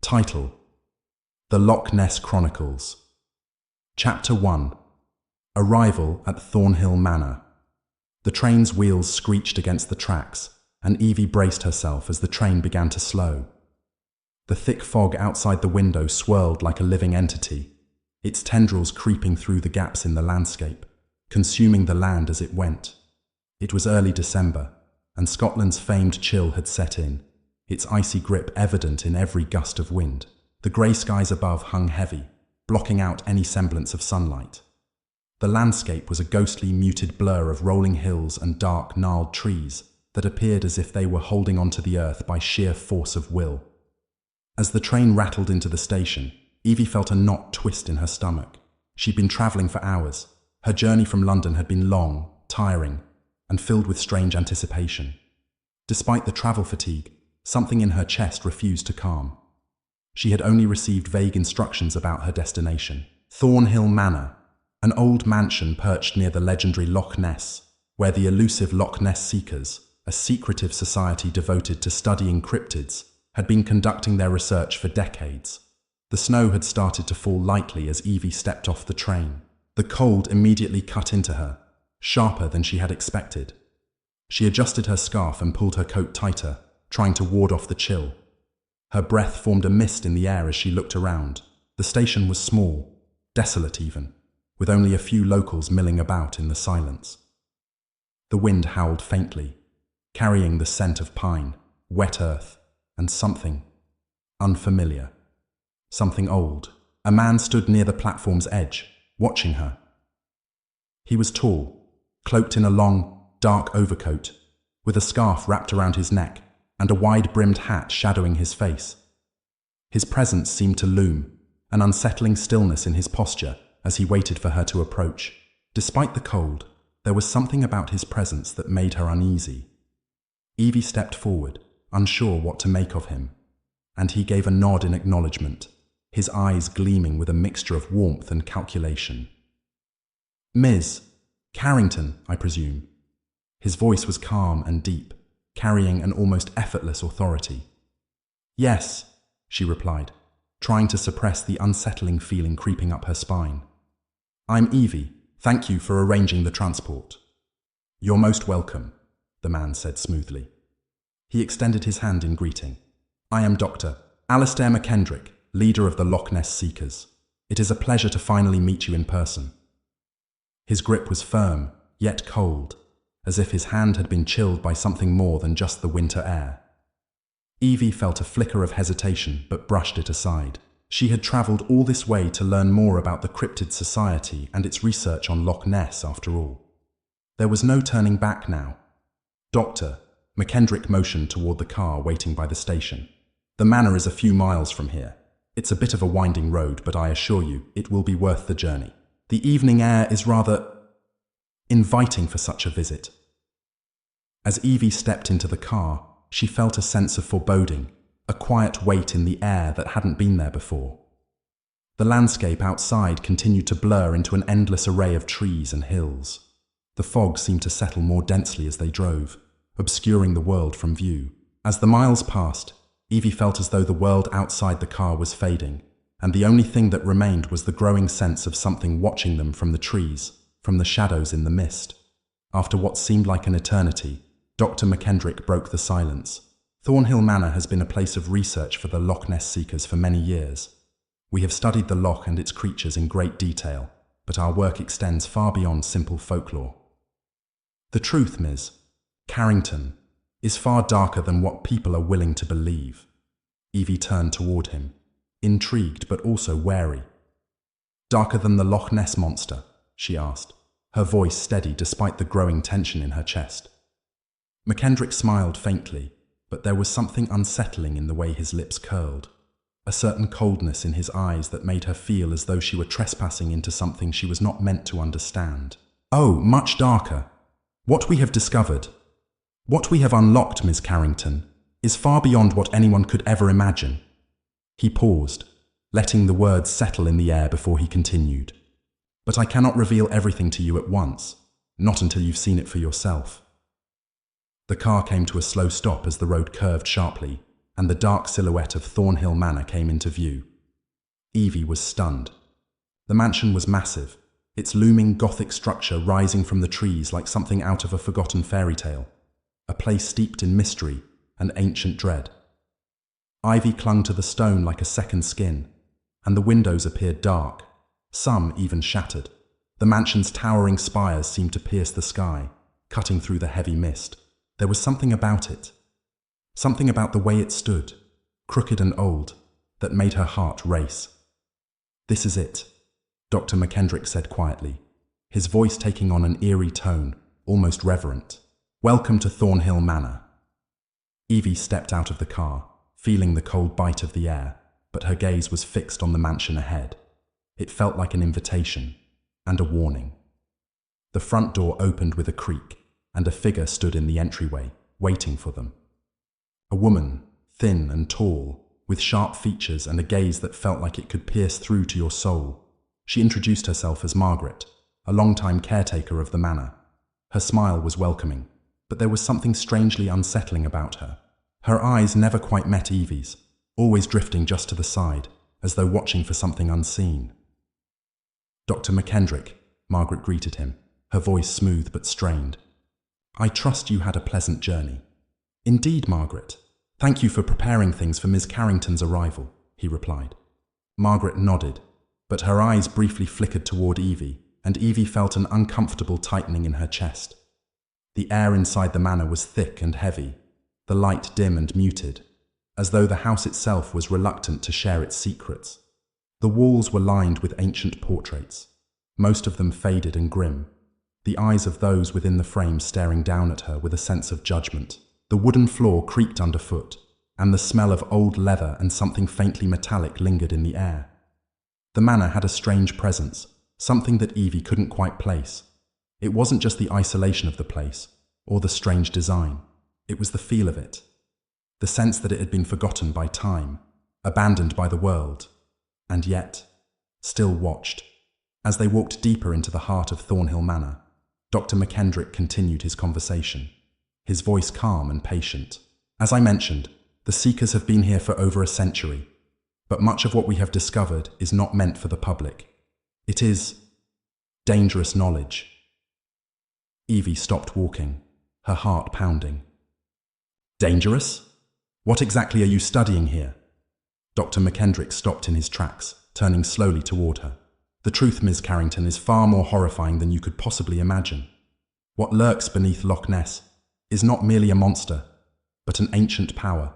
Title: The Loch Ness Chronicles. Chapter 1. Arrival at Thornhill Manor. The train's wheels screeched against the tracks, and Evie braced herself as the train began to slow. The thick fog outside the window swirled like a living entity, its tendrils creeping through the gaps in the landscape, consuming the land as it went. It was early December, and Scotland's famed chill had set in, its icy grip evident in every gust of wind. The grey skies above hung heavy, blocking out any semblance of sunlight. The landscape was a ghostly, muted blur of rolling hills and dark, gnarled trees that appeared as if they were holding onto the earth by sheer force of will. As the train rattled into the station, Evie felt a knot twist in her stomach. She'd been travelling for hours. Her journey from London had been long, tiring, and filled with strange anticipation. Despite the travel fatigue, something in her chest refused to calm. She had only received vague instructions about her destination. Thornhill Manor, an old mansion perched near the legendary Loch Ness, where the elusive Loch Ness Seekers, a secretive society devoted to studying cryptids, had been conducting their research for decades. The snow had started to fall lightly as Evie stepped off the train. The cold immediately cut into her, sharper than she had expected. She adjusted her scarf and pulled her coat tighter, trying to ward off the chill. Her breath formed a mist in the air as she looked around. The station was small, desolate even, with only a few locals milling about in the silence. The wind howled faintly, carrying the scent of pine, wet earth, and something unfamiliar, something old. A man stood near the platform's edge, watching her. He was tall, cloaked in a long, dark overcoat, with a scarf wrapped around his neck and a wide-brimmed hat shadowing his face. His presence seemed to loom, an unsettling stillness in his posture as he waited for her to approach. Despite the cold, there was something about his presence that made her uneasy. Evie stepped forward, unsure what to make of him, and he gave a nod in acknowledgement, his eyes gleaming with a mixture of warmth and calculation. "Ms. Carrington, I presume." His voice was calm and deep, carrying an almost effortless authority. "Yes," she replied, trying to suppress the unsettling feeling creeping up her spine. "I'm Evie. Thank you for arranging the transport." "You're most welcome," the man said smoothly. He extended his hand in greeting. "I am Dr. Alistair McKendrick, leader of the Loch Ness Seekers. It is a pleasure to finally meet you in person." His grip was firm, yet cold, as if his hand had been chilled by something more than just the winter air. Evie felt a flicker of hesitation but brushed it aside. She had travelled all this way to learn more about the Cryptid Society and its research on Loch Ness after all. There was no turning back now. "Doctor," McKendrick motioned toward the car waiting by the station. "The manor is a few miles from here. It's a bit of a winding road, but I assure you, it will be worth the journey. The evening air is rather inviting for such a visit." As Evie stepped into the car, she felt a sense of foreboding, a quiet weight in the air that hadn't been there before. The landscape outside continued to blur into an endless array of trees and hills. The fog seemed to settle more densely as they drove, obscuring the world from view. As the miles passed, Evie felt as though the world outside the car was fading, and the only thing that remained was the growing sense of something watching them from the trees, from the shadows in the mist. After what seemed like an eternity, Dr. McKendrick broke the silence. "Thornhill Manor has been a place of research for the Loch Ness Seekers for many years. We have studied the loch and its creatures in great detail, but our work extends far beyond simple folklore. The truth, Ms. Carrington, is far darker than what people are willing to believe." Evie turned toward him, intrigued but also wary. "Darker than the Loch Ness monster?" she asked, her voice steady despite the growing tension in her chest. McKendrick smiled faintly, but there was something unsettling in the way his lips curled, a certain coldness in his eyes that made her feel as though she were trespassing into something she was not meant to understand. "Oh, much darker. What we have discovered, what we have unlocked, Ms. Carrington, is far beyond what anyone could ever imagine." He paused, letting the words settle in the air before he continued. "But I cannot reveal everything to you at once, not until you've seen it for yourself." The car came to a slow stop as the road curved sharply, and the dark silhouette of Thornhill Manor came into view. Evie was stunned. The mansion was massive, its looming Gothic structure rising from the trees like something out of a forgotten fairy tale, a place steeped in mystery and ancient dread. Ivy clung to the stone like a second skin, and the windows appeared dark, some even shattered. The mansion's towering spires seemed to pierce the sky, cutting through the heavy mist. There was something about it, something about the way it stood, crooked and old, that made her heart race. "This is it," Dr. McKendrick said quietly, his voice taking on an eerie tone, almost reverent. "Welcome to Thornhill Manor." Evie stepped out of the car, feeling the cold bite of the air, but her gaze was fixed on the mansion ahead. It felt like an invitation and a warning. The front door opened with a creak, and a figure stood in the entryway, waiting for them. A woman, thin and tall, with sharp features and a gaze that felt like it could pierce through to your soul. She introduced herself as Margaret, a longtime caretaker of the manor. Her smile was welcoming, but there was something strangely unsettling about her. Her eyes never quite met Evie's, always drifting just to the side, as though watching for something unseen. "Dr. McKendrick," Margaret greeted him, her voice smooth but strained. "I trust you had a pleasant journey." "Indeed, Margaret. Thank you for preparing things for Ms. Carrington's arrival," he replied. Margaret nodded, but her eyes briefly flickered toward Evie, and Evie felt an uncomfortable tightening in her chest. The air inside the manor was thick and heavy, the light dim and muted, as though the house itself was reluctant to share its secrets. The walls were lined with ancient portraits, most of them faded and grim, the eyes of those within the frame staring down at her with a sense of judgment. The wooden floor creaked underfoot, and the smell of old leather and something faintly metallic lingered in the air. The manor had a strange presence, something that Evie couldn't quite place. It wasn't just the isolation of the place, or the strange design. It was the feel of it. The sense that it had been forgotten by time, abandoned by the world, and yet, still watched. As they walked deeper into the heart of Thornhill Manor, Dr. McKendrick continued his conversation, his voice calm and patient. "As I mentioned, the Seekers have been here for over a century, but much of what we have discovered is not meant for the public. It is dangerous knowledge." Evie stopped walking, her heart pounding. "Dangerous? What exactly are you studying here?" Dr. McKendrick stopped in his tracks, turning slowly toward her. "The truth, Ms. Carrington, is far more horrifying than you could possibly imagine. What lurks beneath Loch Ness is not merely a monster, but an ancient power.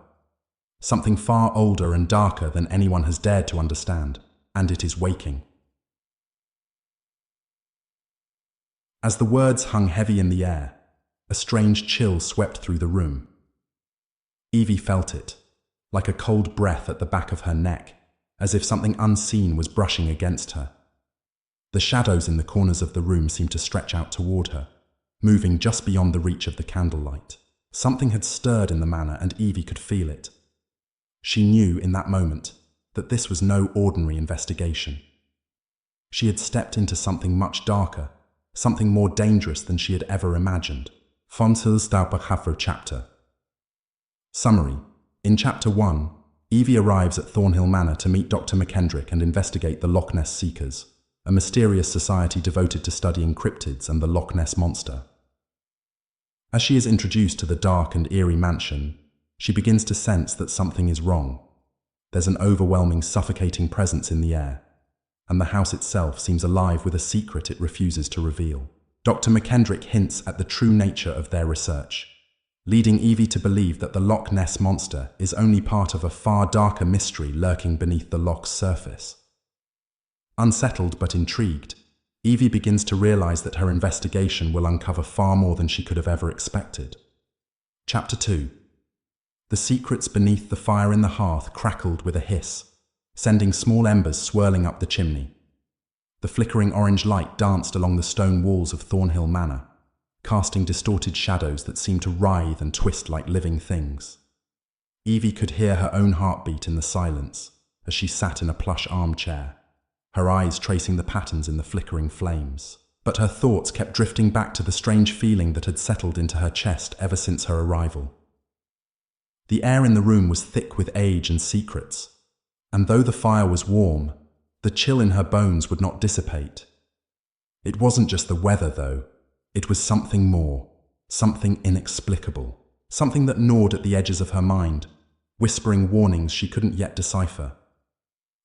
Something far older and darker than anyone has dared to understand, and it is waking." As the words hung heavy in the air, a strange chill swept through the room. Evie felt it, like a cold breath at the back of her neck, as if something unseen was brushing against her. The shadows in the corners of the room seemed to stretch out toward her, moving just beyond the reach of the candlelight. Something had stirred in the manor, and Evie could feel it. She knew in that moment that this was no ordinary investigation. She had stepped into something much darker, something more dangerous than she had ever imagined. Fontil's Dalbachafro chapter. Summary. In Chapter 1, Evie arrives at Thornhill Manor to meet Dr. McKendrick and investigate the Loch Ness Seekers, a mysterious society devoted to studying cryptids and the Loch Ness monster. As she is introduced to the dark and eerie mansion, she begins to sense that something is wrong. There's an overwhelming, suffocating presence in the air, and the house itself seems alive with a secret it refuses to reveal. Dr. McKendrick hints at the true nature of their research, leading Evie to believe that the Loch Ness monster is only part of a far darker mystery lurking beneath the loch's surface. Unsettled but intrigued, Evie begins to realize that her investigation will uncover far more than she could have ever expected. Chapter 2. The secrets beneath the fire in the hearth crackled with a hiss, sending small embers swirling up the chimney. The flickering orange light danced along the stone walls of Thornhill Manor, casting distorted shadows that seemed to writhe and twist like living things. Evie could hear her own heartbeat in the silence as she sat in a plush armchair, her eyes tracing the patterns in the flickering flames. But her thoughts kept drifting back to the strange feeling that had settled into her chest ever since her arrival. The air in the room was thick with age and secrets, and though the fire was warm, the chill in her bones would not dissipate. It wasn't just the weather, though. It was something more, something inexplicable, something that gnawed at the edges of her mind, whispering warnings she couldn't yet decipher.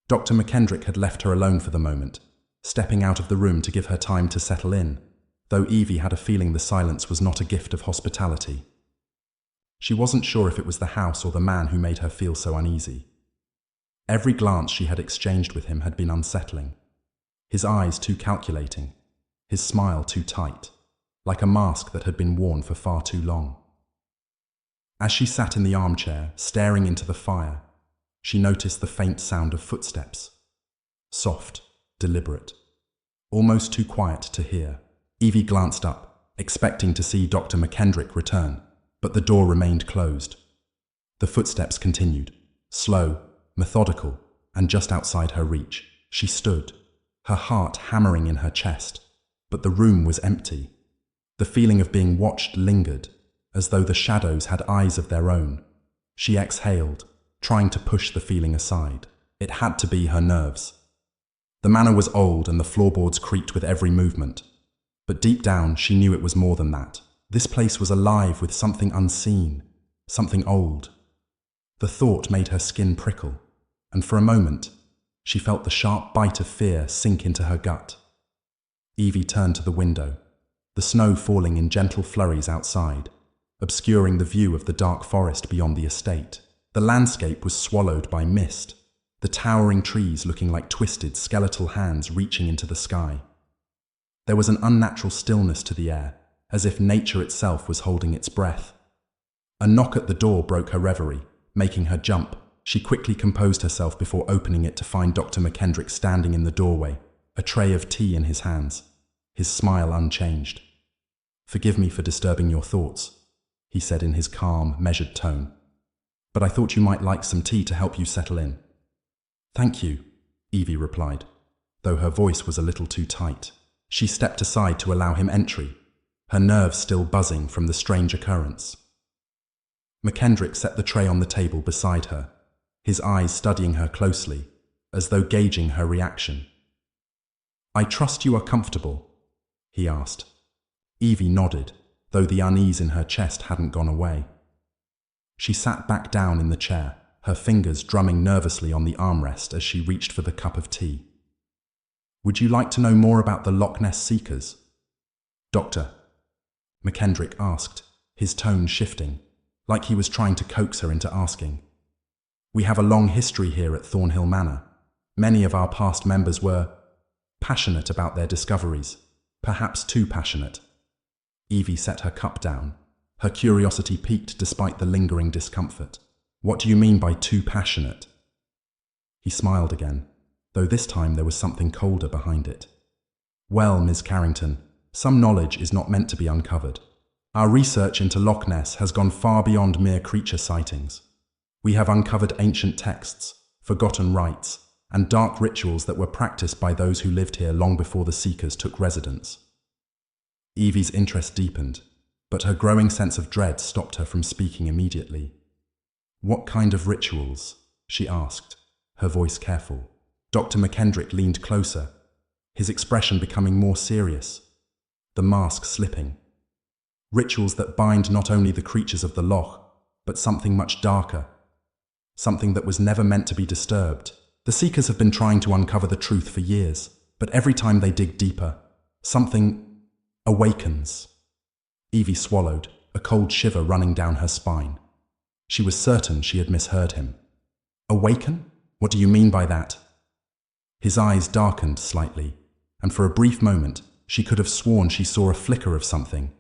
Dr. McKendrick had left her alone for the moment, stepping out of the room to give her time to settle in, though Evie had a feeling the silence was not a gift of hospitality. She wasn't sure if it was the house or the man who made her feel so uneasy. Every glance she had exchanged with him had been unsettling. His eyes too calculating, his smile too tight, like a mask that had been worn for far too long. As she sat in the armchair, staring into the fire, she noticed the faint sound of footsteps. Soft, deliberate, almost too quiet to hear. Evie glanced up, expecting to see Dr. McKendrick return, but the door remained closed. The footsteps continued, slow, methodical, and just outside her reach. She stood, her heart hammering in her chest, but the room was empty. The feeling of being watched lingered, as though the shadows had eyes of their own. She exhaled, trying to push the feeling aside. It had to be her nerves. The manor was old and the floorboards creaked with every movement. But deep down, she knew it was more than that. This place was alive with something unseen, something old. The thought made her skin prickle, and for a moment, she felt the sharp bite of fear sink into her gut. Evie turned to the window, the snow falling in gentle flurries outside, obscuring the view of the dark forest beyond the estate. The landscape was swallowed by mist, the towering trees looking like twisted, skeletal hands reaching into the sky. There was an unnatural stillness to the air, as if nature itself was holding its breath. A knock at the door broke her reverie, making her jump. She quickly composed herself before opening it to find Dr. McKendrick standing in the doorway, a tray of tea in his hands, his smile unchanged. "Forgive me for disturbing your thoughts," he said in his calm, measured tone. "But I thought you might like some tea to help you settle in." "Thank you," Evie replied, though her voice was a little too tight. She stepped aside to allow him entry, her nerves still buzzing from the strange occurrence. McKendrick set the tray on the table beside her, his eyes studying her closely, as though gauging her reaction. "I trust you are comfortable?" he asked. Evie nodded, though the unease in her chest hadn't gone away. She sat back down in the chair, her fingers drumming nervously on the armrest as she reached for the cup of tea. "Would you like to know more about the Loch Ness seekers, Doctor?" McKendrick asked, his tone shifting, like he was trying to coax her into asking. "We have a long history here at Thornhill Manor. Many of our past members were passionate about their discoveries, perhaps too passionate." Evie set her cup down, her curiosity piqued despite the lingering discomfort. "What do you mean by too passionate?" He smiled again, though this time there was something colder behind it. "Well, Ms. Carrington, some knowledge is not meant to be uncovered. Our research into Loch Ness has gone far beyond mere creature sightings. We have uncovered ancient texts, forgotten rites, and dark rituals that were practiced by those who lived here long before the Seekers took residence." Evie's interest deepened, but her growing sense of dread stopped her from speaking immediately. "What kind of rituals?" she asked, her voice careful. Dr. McKendrick leaned closer, his expression becoming more serious, the mask slipping. "Rituals that bind not only the creatures of the Loch, but something much darker, something that was never meant to be disturbed. The Seekers have been trying to uncover the truth for years, but every time they dig deeper, something awakens." Evie swallowed, a cold shiver running down her spine. She was certain she had misheard him. "Awaken? What do you mean by that?" His eyes darkened slightly, and for a brief moment, she could have sworn she saw a flicker of something.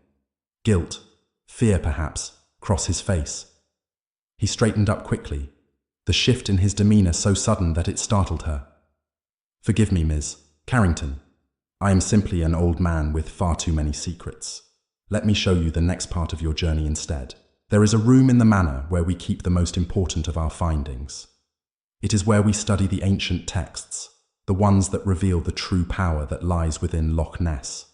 Guilt, fear perhaps, cross his face. He straightened up quickly, the shift in his demeanor so sudden that it startled her. "Forgive me, Ms. Carrington. I am simply an old man with far too many secrets. Let me show you the next part of your journey instead. There is a room in the manor where we keep the most important of our findings. It is where we study the ancient texts, the ones that reveal the true power that lies within Loch Ness."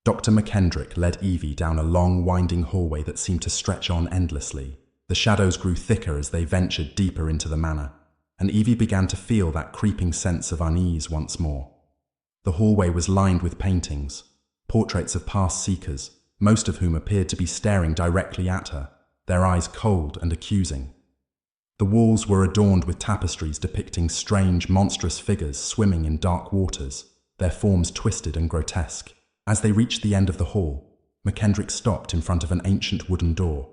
Dr. McKendrick led Evie down a long, winding hallway that seemed to stretch on endlessly. The shadows grew thicker as they ventured deeper into the manor, and Evie began to feel that creeping sense of unease once more. The hallway was lined with paintings, portraits of past seekers, most of whom appeared to be staring directly at her, their eyes cold and accusing. The walls were adorned with tapestries depicting strange, monstrous figures swimming in dark waters, their forms twisted and grotesque. As they reached the end of the hall, McKendrick stopped in front of an ancient wooden door.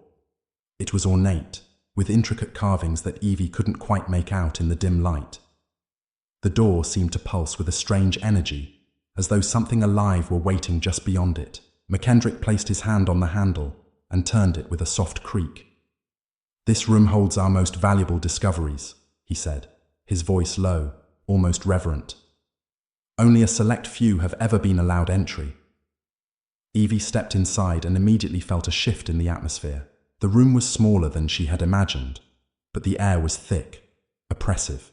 It was ornate, with intricate carvings that Evie couldn't quite make out in the dim light. The door seemed to pulse with a strange energy, as though something alive were waiting just beyond it. McKendrick placed his hand on the handle and turned it with a soft creak. "This room holds our most valuable discoveries," he said, his voice low, almost reverent. "Only a select few have ever been allowed entry." Evie stepped inside and immediately felt a shift in the atmosphere. The room was smaller than she had imagined, but the air was thick, oppressive.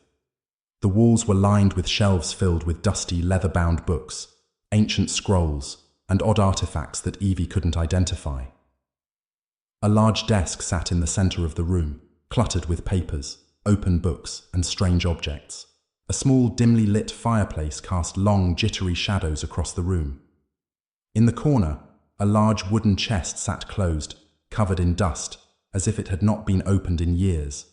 The walls were lined with shelves filled with dusty, leather-bound books, ancient scrolls, and odd artifacts that Evie couldn't identify. A large desk sat in the center of the room, cluttered with papers, open books, and strange objects. A small, dimly lit fireplace cast long, jittery shadows across the room. In the corner, a large wooden chest sat closed, covered in dust, as if it had not been opened in years.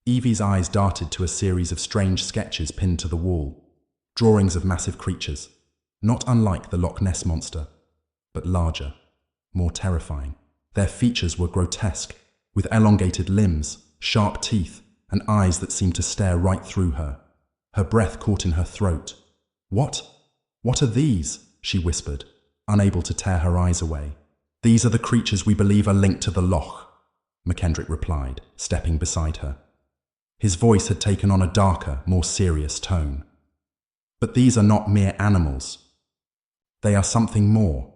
Evie's eyes darted to a series of strange sketches pinned to the wall, drawings of massive creatures, not unlike the Loch Ness monster, but larger, more terrifying. Their features were grotesque, with elongated limbs, sharp teeth, and eyes that seemed to stare right through her. Her breath caught in her throat. "What? What are these?" she whispered, unable to tear her eyes away. "These are the creatures we believe are linked to the Loch," McKendrick replied, stepping beside her. His voice had taken on a darker, more serious tone. "But these are not mere animals. They are something more.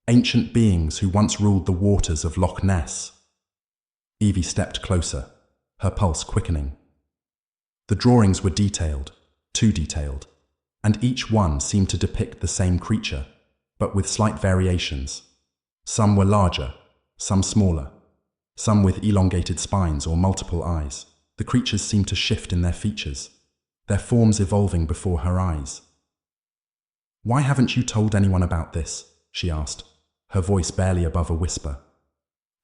Ancient beings who once ruled the waters of Loch Ness." Evie stepped closer, her pulse quickening. The drawings were detailed, too detailed, and each one seemed to depict the same creature, but with slight variations. Some were larger, some smaller, some with elongated spines or multiple eyes. The creatures seemed to shift in their features, their forms evolving before her eyes. "Why haven't you told anyone about this?" she asked, her voice barely above a whisper.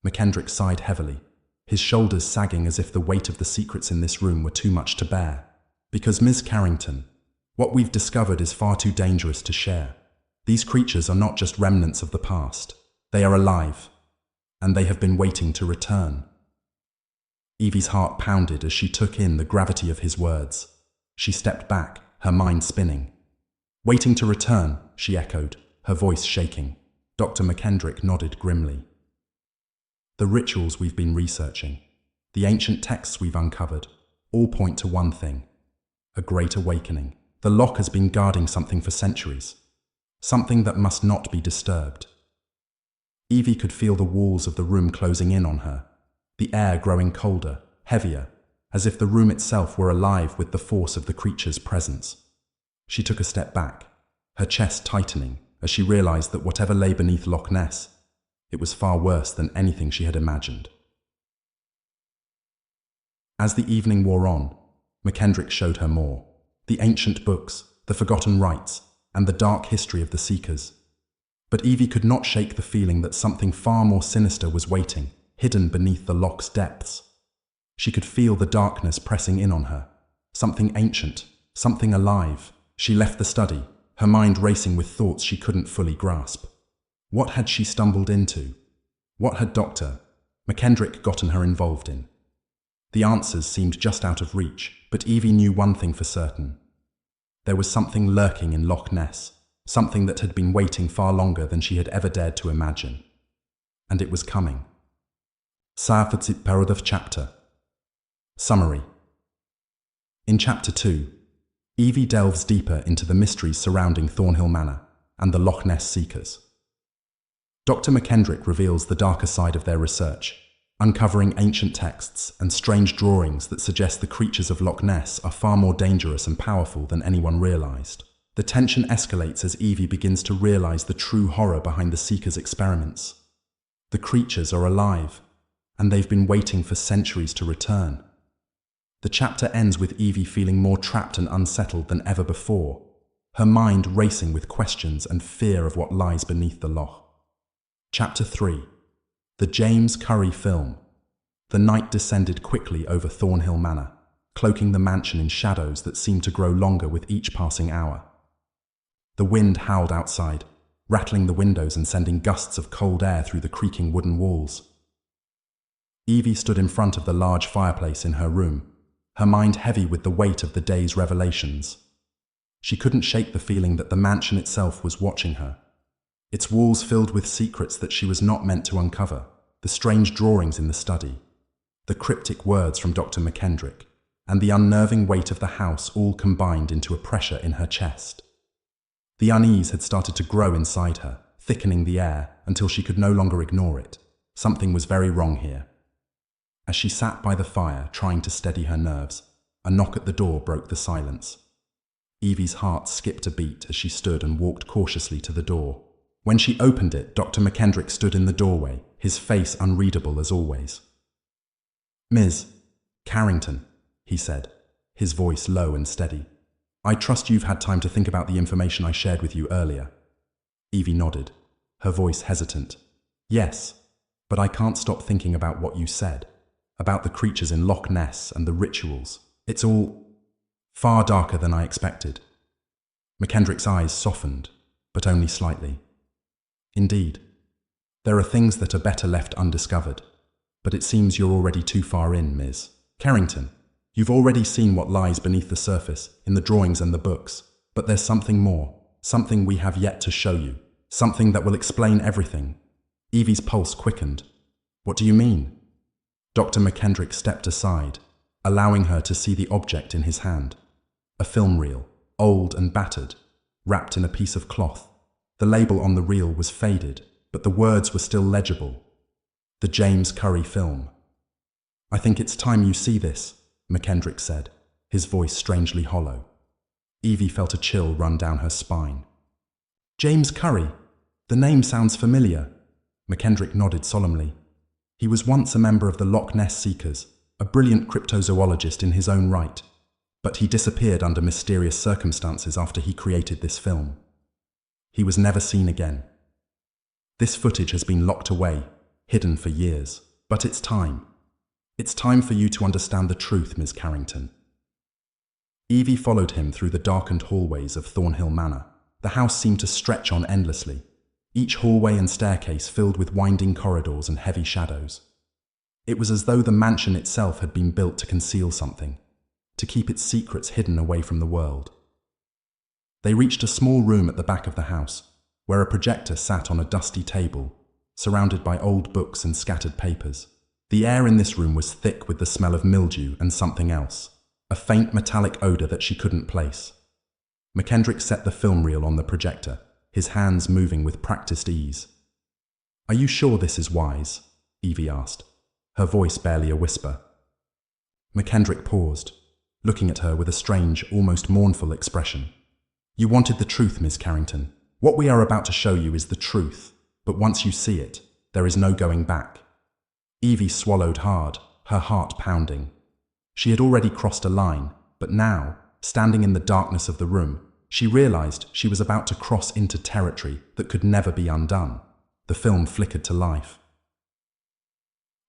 McKendrick sighed heavily, his shoulders sagging as if the weight of the secrets in this room were too much to bear. "Because, Ms. Carrington, what we've discovered is far too dangerous to share. These creatures are not just remnants of the past. They are alive, and they have been waiting to return." Evie's heart pounded as she took in the gravity of his words. She stepped back, her mind spinning. "Waiting to return," she echoed, her voice shaking. Dr. McKendrick nodded grimly. "The rituals we've been researching, the ancient texts we've uncovered, all point to one thing: a great awakening. The Loch has been guarding something for centuries, something that must not be disturbed." Evie could feel the walls of the room closing in on her, the air growing colder, heavier, as if the room itself were alive with the force of the creature's presence. She took a step back, her chest tightening as she realized that whatever lay beneath Loch Ness, it was far worse than anything she had imagined. As the evening wore on, McKendrick showed her more: the ancient books, the forgotten rites, and the dark history of the Seekers. But Evie could not shake the feeling that something far more sinister was waiting, hidden beneath the Loch's depths. She could feel the darkness pressing in on her, something ancient, something alive. She left the study, her mind racing with thoughts she couldn't fully grasp. What had she stumbled into? What had Dr. McKendrick gotten her involved in? The answers seemed just out of reach, but Evie knew one thing for certain. There was something lurking in Loch Ness, something that had been waiting far longer than she had ever dared to imagine. And it was coming. Chapter. Summary. In Chapter 2, Evie delves deeper into the mysteries surrounding Thornhill Manor and the Loch Ness Seekers. Dr. McKendrick reveals the darker side of their research, uncovering ancient texts and strange drawings that suggest the creatures of Loch Ness are far more dangerous and powerful than anyone realized. The tension escalates as Evie begins to realize the true horror behind the Seekers' experiments. The creatures are alive, and they've been waiting for centuries to return. The chapter ends with Evie feeling more trapped and unsettled than ever before, her mind racing with questions and fear of what lies beneath the Loch. Chapter 3. The James Curry Film. The night descended quickly over Thornhill Manor, cloaking the mansion in shadows that seemed to grow longer with each passing hour. The wind howled outside, rattling the windows and sending gusts of cold air through the creaking wooden walls. Evie stood in front of the large fireplace in her room, her mind heavy with the weight of the day's revelations. She couldn't shake the feeling that the mansion itself was watching her, its walls filled with secrets that she was not meant to uncover, the strange drawings in the study, the cryptic words from Dr. McKendrick, and the unnerving weight of the house all combined into a pressure in her chest. The unease had started to grow inside her, thickening the air until she could no longer ignore it. Something was very wrong here. As she sat by the fire, trying to steady her nerves, a knock at the door broke the silence. Evie's heart skipped a beat as she stood and walked cautiously to the door. When she opened it, Dr. McKendrick stood in the doorway, his face unreadable as always. "Ms. Carrington," he said, his voice low and steady. "I trust you've had time to think about the information I shared with you earlier." Evie nodded, her voice hesitant. "Yes, but I can't stop thinking about what you said, about the creatures in Loch Ness and the rituals. It's all far darker than I expected." McKendrick's eyes softened, but only slightly. "Indeed. There are things that are better left undiscovered, but it seems you're already too far in, Ms. Carrington. You've already seen what lies beneath the surface, in the drawings and the books, but there's something more, something we have yet to show you, something that will explain everything." Evie's pulse quickened. "What do you mean?" Dr. McKendrick stepped aside, allowing her to see the object in his hand. A film reel, old and battered, wrapped in a piece of cloth. The label on the reel was faded, but the words were still legible. "The James Curry Film." "I think it's time you see this," McKendrick said, his voice strangely hollow. Evie felt a chill run down her spine. "James Curry? The name sounds familiar." McKendrick nodded solemnly. "He was once a member of the Loch Ness Seekers, a brilliant cryptozoologist in his own right, but he disappeared under mysterious circumstances after he created this film. He was never seen again. This footage has been locked away, hidden for years, but it's time. It's time for you to understand the truth, Ms. Carrington." Evie followed him through the darkened hallways of Thornhill Manor. The house seemed to stretch on endlessly, each hallway and staircase filled with winding corridors and heavy shadows. It was as though the mansion itself had been built to conceal something, to keep its secrets hidden away from the world. They reached a small room at the back of the house, where a projector sat on a dusty table, surrounded by old books and scattered papers. The air in this room was thick with the smell of mildew and something else, a faint metallic odor that she couldn't place. McKendrick set the film reel on the projector, his hands moving with practiced ease. "Are you sure this is wise?" Evie asked, her voice barely a whisper. McKendrick paused, looking at her with a strange, almost mournful expression. "You wanted the truth, Ms. Carrington. What we are about to show you is the truth, but once you see it, there is no going back." Evie swallowed hard, her heart pounding. She had already crossed a line, but now, standing in the darkness of the room, she realized she was about to cross into territory that could never be undone. The film flickered to life.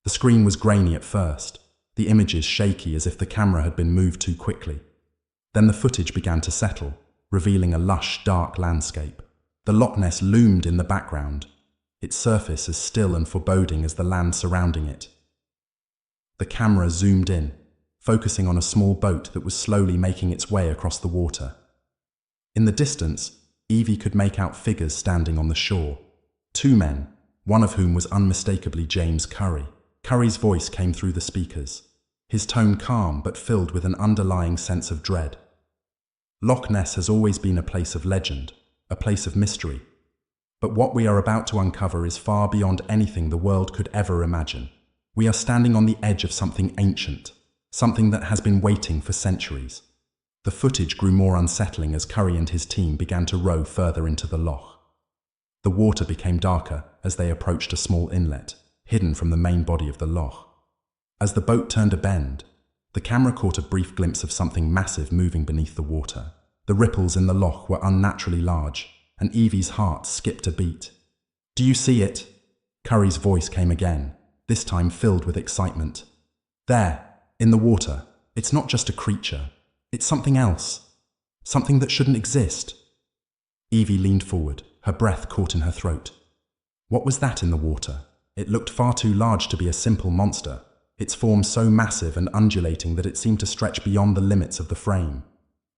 The screen was grainy at first, the images shaky as if the camera had been moved too quickly. Then the footage began to settle, revealing a lush, dark landscape. The Loch Ness loomed in the background, its surface as still and foreboding as the land surrounding it. The camera zoomed in, focusing on a small boat that was slowly making its way across the water. In the distance, Evie could make out figures standing on the shore. Two men, one of whom was unmistakably James Curry. Curry's voice came through the speakers, his tone calm but filled with an underlying sense of dread. Loch Ness has always been a place of legend, a place of mystery. But what we are about to uncover is far beyond anything the world could ever imagine. We are standing on the edge of something ancient, something that has been waiting for centuries. The footage grew more unsettling as Curry and his team began to row further into the loch. The water became darker as they approached a small inlet, hidden from the main body of the loch. As the boat turned a bend, the camera caught a brief glimpse of something massive moving beneath the water. The ripples in the loch were unnaturally large, and Evie's heart skipped a beat. "Do you see it?" Curry's voice came again, this time filled with excitement. "There, in the water, it's not just a creature. It's something else. Something that shouldn't exist." Evie leaned forward, her breath caught in her throat. What was that in the water? It looked far too large to be a simple monster, its form so massive and undulating that it seemed to stretch beyond the limits of the frame.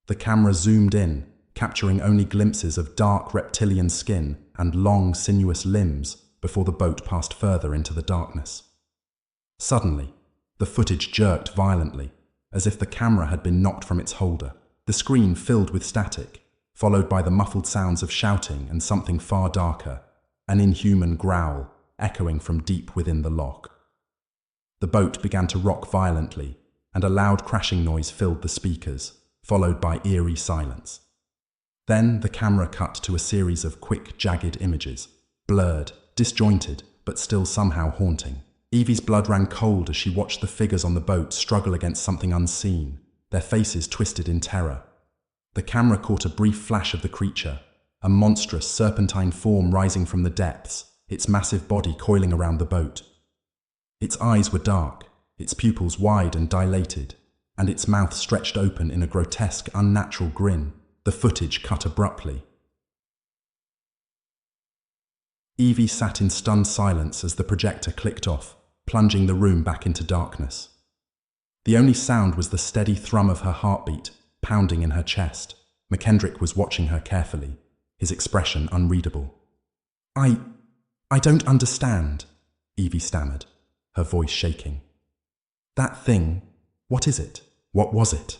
The camera zoomed in, capturing only glimpses of dark reptilian skin and long, sinuous limbs before the boat passed further into the darkness. Suddenly, the footage jerked violently, as if the camera had been knocked from its holder. The screen filled with static, followed by the muffled sounds of shouting and something far darker, an inhuman growl echoing from deep within the loch. The boat began to rock violently, and a loud crashing noise filled the speakers, followed by eerie silence. Then the camera cut to a series of quick, jagged images, blurred, disjointed, but still somehow haunting. Evie's blood ran cold as she watched the figures on the boat struggle against something unseen, their faces twisted in terror. The camera caught a brief flash of the creature, a monstrous serpentine form rising from the depths, its massive body coiling around the boat. Its eyes were dark, its pupils wide and dilated, and its mouth stretched open in a grotesque, unnatural grin. The footage cut abruptly. Evie sat in stunned silence as the projector clicked off, plunging the room back into darkness. The only sound was the steady thrum of her heartbeat, pounding in her chest. McKendrick was watching her carefully, his expression unreadable. I don't understand," Evie stammered, her voice shaking. "That thing, what is it? What was it?"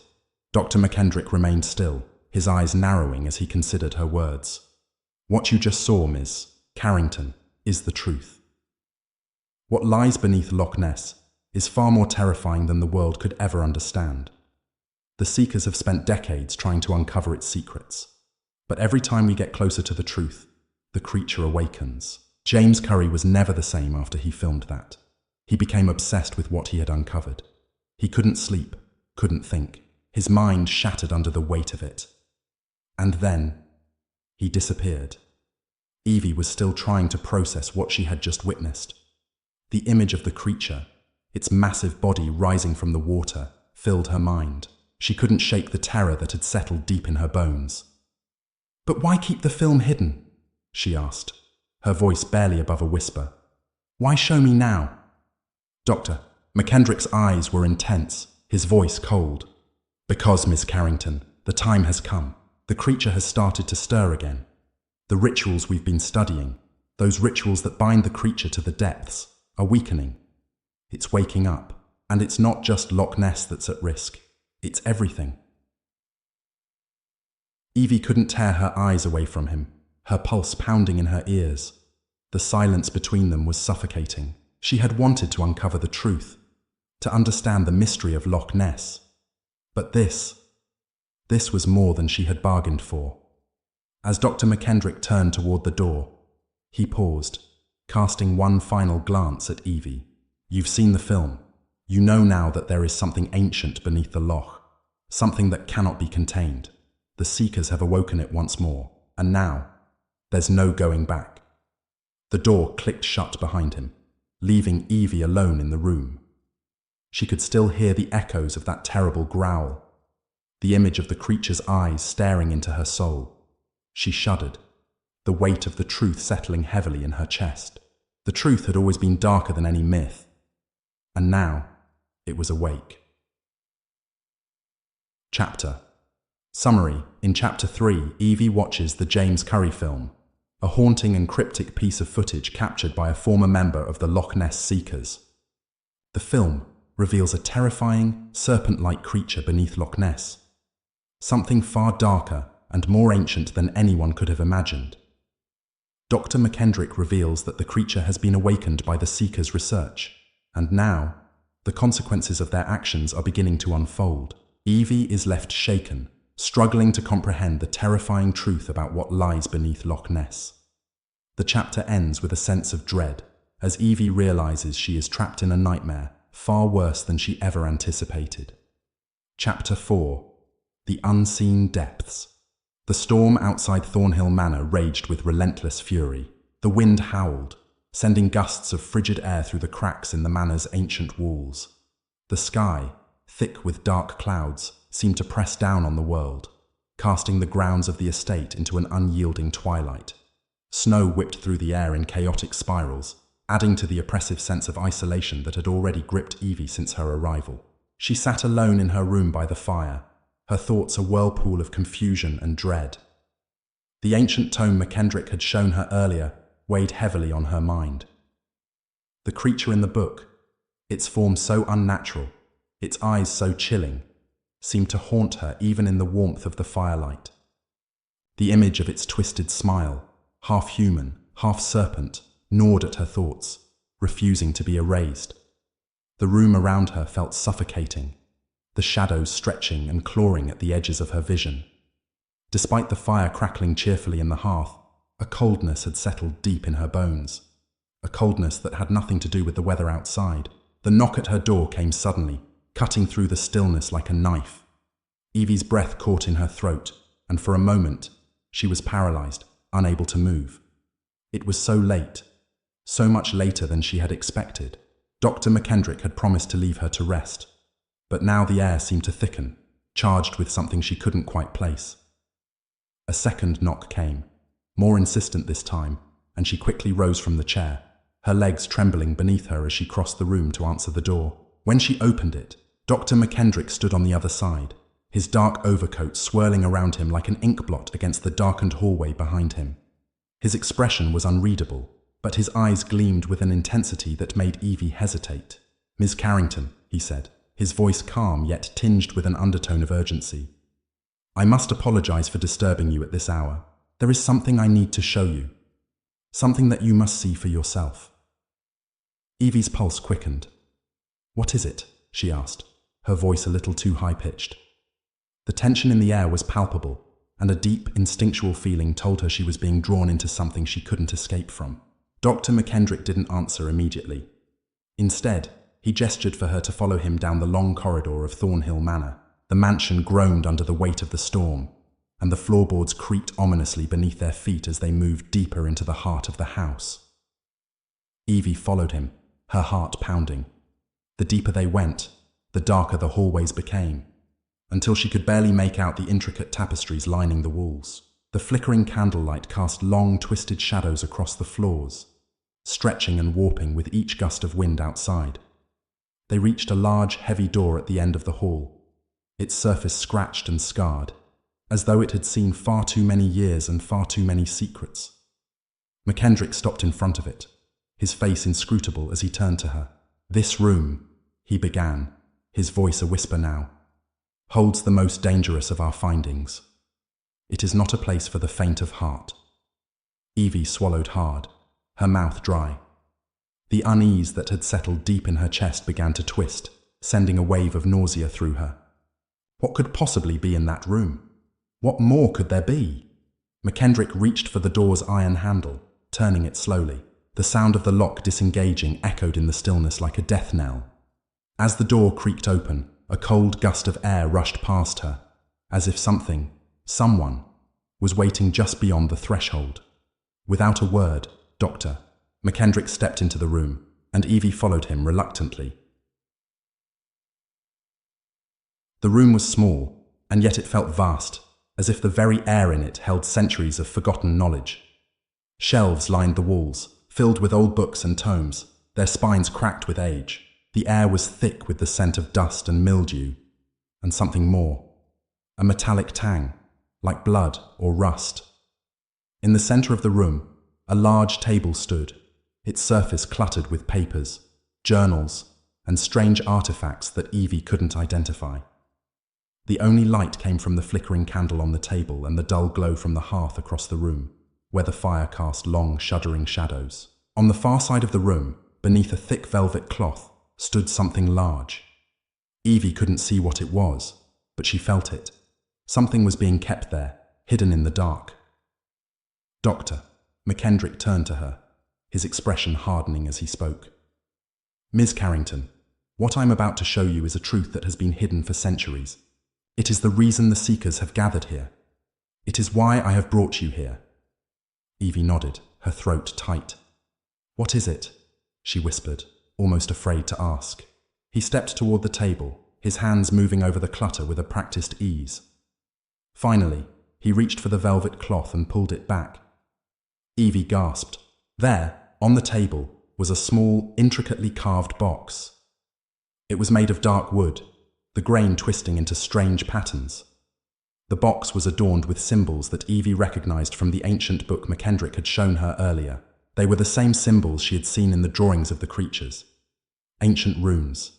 Dr. McKendrick remained still, his eyes narrowing as he considered her words. "What you just saw, Ms. Carrington, is the truth. What lies beneath Loch Ness is far more terrifying than the world could ever understand. The Seekers have spent decades trying to uncover its secrets. But every time we get closer to the truth, the creature awakens." James Curry was never the same after he filmed that. He became obsessed with what he had uncovered. He couldn't sleep, couldn't think. His mind shattered under the weight of it. And then, he disappeared. Evie was still trying to process what she had just witnessed. The image of the creature, its massive body rising from the water, filled her mind. She couldn't shake the terror that had settled deep in her bones. "But why keep the film hidden?" she asked, her voice barely above a whisper. "Why show me now?" Dr. McKendrick's eyes were intense, his voice cold. "Because, Miss Carrington, the time has come. The creature has started to stir again. The rituals we've been studying, those rituals that bind the creature to the depths, are weakening. It's waking up, and it's not just Loch Ness that's at risk. It's everything." Evie couldn't tear her eyes away from him, her pulse pounding in her ears. The silence between them was suffocating. She had wanted to uncover the truth, to understand the mystery of Loch Ness. But this was more than she had bargained for. As Dr. McKendrick turned toward the door, he paused, casting one final glance at Evie. "You've seen the film. You know now that there is something ancient beneath the loch, something that cannot be contained. The Seekers have awoken it once more, and now, there's no going back." The door clicked shut behind him, leaving Evie alone in the room. She could still hear the echoes of that terrible growl, the image of the creature's eyes staring into her soul. She shuddered, the weight of the truth settling heavily in her chest. The truth had always been darker than any myth, and now it was awake. Chapter Summary. In Chapter 3, Evie watches the James Curry film, a haunting and cryptic piece of footage captured by a former member of the Loch Ness Seekers. The film reveals a terrifying, serpent-like creature beneath Loch Ness, something far darker and more ancient than anyone could have imagined. Dr. McKendrick reveals that the creature has been awakened by the Seekers' research, and now, the consequences of their actions are beginning to unfold. Evie is left shaken, struggling to comprehend the terrifying truth about what lies beneath Loch Ness. The chapter ends with a sense of dread, as Evie realizes she is trapped in a nightmare far worse than she ever anticipated. Chapter 4. The Unseen Depths. The storm outside Thornhill Manor raged with relentless fury. The wind howled, sending gusts of frigid air through the cracks in the manor's ancient walls. The sky, thick with dark clouds, seemed to press down on the world, casting the grounds of the estate into an unyielding twilight. Snow whipped through the air in chaotic spirals, adding to the oppressive sense of isolation that had already gripped Evie since her arrival. She sat alone in her room by the fire, her thoughts a whirlpool of confusion and dread. The ancient tome McKendrick had shown her earlier weighed heavily on her mind. The creature in the book, its form so unnatural, its eyes so chilling, seemed to haunt her even in the warmth of the firelight. The image of its twisted smile, half human, half serpent, gnawed at her thoughts, refusing to be erased. The room around her felt suffocating, the shadows stretching and clawing at the edges of her vision. Despite the fire crackling cheerfully in the hearth, a coldness had settled deep in her bones, a coldness that had nothing to do with the weather outside. The knock at her door came suddenly, cutting through the stillness like a knife. Evie's breath caught in her throat, and for a moment, she was paralyzed, unable to move. It was so late, so much later than she had expected. Dr. McKendrick had promised to leave her to rest, but now the air seemed to thicken, charged with something she couldn't quite place. A second knock came, more insistent this time, and she quickly rose from the chair, her legs trembling beneath her as she crossed the room to answer the door. When she opened it, Dr. McKendrick stood on the other side, his dark overcoat swirling around him like an ink blot against the darkened hallway behind him. His expression was unreadable, but his eyes gleamed with an intensity that made Evie hesitate. "Ms. Carrington," he said, his voice calm yet tinged with an undertone of urgency. "I must apologize for disturbing you at this hour. There is something I need to show you. Something that you must see for yourself." Evie's pulse quickened. "What is it?" she asked, her voice a little too high-pitched. The tension in the air was palpable, and a deep, instinctual feeling told her she was being drawn into something she couldn't escape from. Dr. McKendrick didn't answer immediately. Instead, he gestured for her to follow him down the long corridor of Thornhill Manor. The mansion groaned under the weight of the storm, and the floorboards creaked ominously beneath their feet as they moved deeper into the heart of the house. Evie followed him, her heart pounding. The deeper they went, the darker the hallways became, until she could barely make out the intricate tapestries lining the walls. The flickering candlelight cast long, twisted shadows across the floors, stretching and warping with each gust of wind outside. They reached a large, heavy door at the end of the hall, its surface scratched and scarred, as though it had seen far too many years and far too many secrets. McKendrick stopped in front of it, his face inscrutable as he turned to her. "This room," he began, his voice a whisper now, "holds the most dangerous of our findings. It is not a place for the faint of heart." Evie swallowed hard, her mouth dry. The unease that had settled deep in her chest began to twist, sending a wave of nausea through her. What could possibly be in that room? What more could there be? McKendrick reached for the door's iron handle, turning it slowly. The sound of the lock disengaging echoed in the stillness like a death knell. As the door creaked open, a cold gust of air rushed past her, as if someone, was waiting just beyond the threshold. Without a word, Dr. McKendrick stepped into the room, and Evie followed him reluctantly. The room was small, and yet it felt vast, as if the very air in it held centuries of forgotten knowledge. Shelves lined the walls, filled with old books and tomes, their spines cracked with age. The air was thick with the scent of dust and mildew, and something more, a metallic tang, like blood or rust. In the center of the room, a large table stood, its surface cluttered with papers, journals, and strange artifacts that Evie couldn't identify. The only light came from the flickering candle on the table and the dull glow from the hearth across the room, where the fire cast long, shuddering shadows. On the far side of the room, beneath a thick velvet cloth, stood something large. Evie couldn't see what it was, but she felt it. Something was being kept there, hidden in the dark. "Doctor," McKendrick turned to her, his expression hardening as he spoke. "Ms. Carrington, what I'm about to show you is a truth that has been hidden for centuries. It is the reason the Seekers have gathered here. It is why I have brought you here." Evie nodded, her throat tight. "What is it?" she whispered, almost afraid to ask. He stepped toward the table, his hands moving over the clutter with a practiced ease. Finally, he reached for the velvet cloth and pulled it back. Evie gasped. There, on the table, was a small, intricately carved box. It was made of dark wood, the grain twisting into strange patterns. The box was adorned with symbols that Evie recognized from the ancient book McKendrick had shown her earlier. They were the same symbols she had seen in the drawings of the creatures. Ancient runes,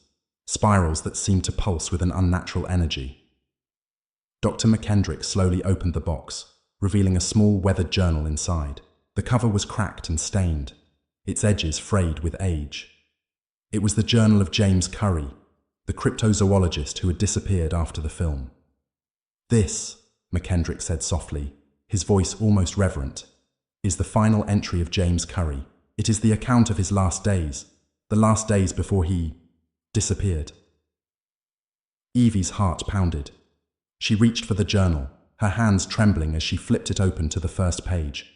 spirals that seemed to pulse with an unnatural energy. Dr. McKendrick slowly opened the box, revealing a small weathered journal inside. The cover was cracked and stained, its edges frayed with age. It was the journal of James Curry, the cryptozoologist who had disappeared after the film. "This," McKendrick said softly, his voice almost reverent, "is the final entry of James Curry. It is the account of his last days, the last days before he disappeared." Evie's heart pounded. She reached for the journal, her hands trembling as she flipped it open to the first page.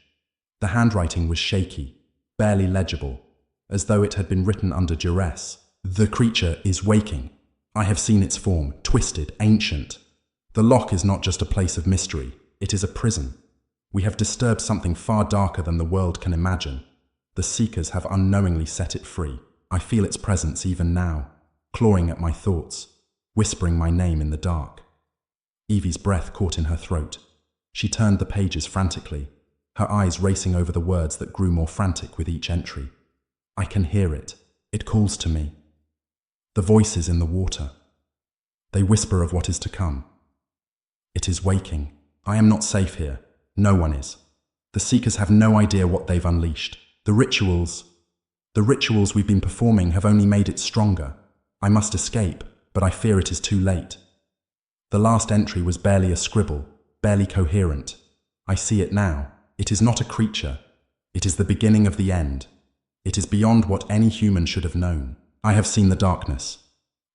The handwriting was shaky, barely legible, as though it had been written under duress. "The creature is waking. I have seen its form, twisted, ancient. The Loch is not just a place of mystery, it is a prison. We have disturbed something far darker than the world can imagine. The Seekers have unknowingly set it free. I feel its presence even now, clawing at my thoughts, whispering my name in the dark." Evie's breath caught in her throat. She turned the pages frantically, her eyes racing over the words that grew more frantic with each entry. "I can hear it. It calls to me. The voices in the water. They whisper of what is to come. It is waking. I am not safe here. No one is. The Seekers have no idea what they've unleashed. The rituals we've been performing have only made it stronger. I must escape, but I fear it is too late." The last entry was barely a scribble, barely coherent. "I see it now. It is not a creature. It is the beginning of the end. It is beyond what any human should have known. I have seen the darkness.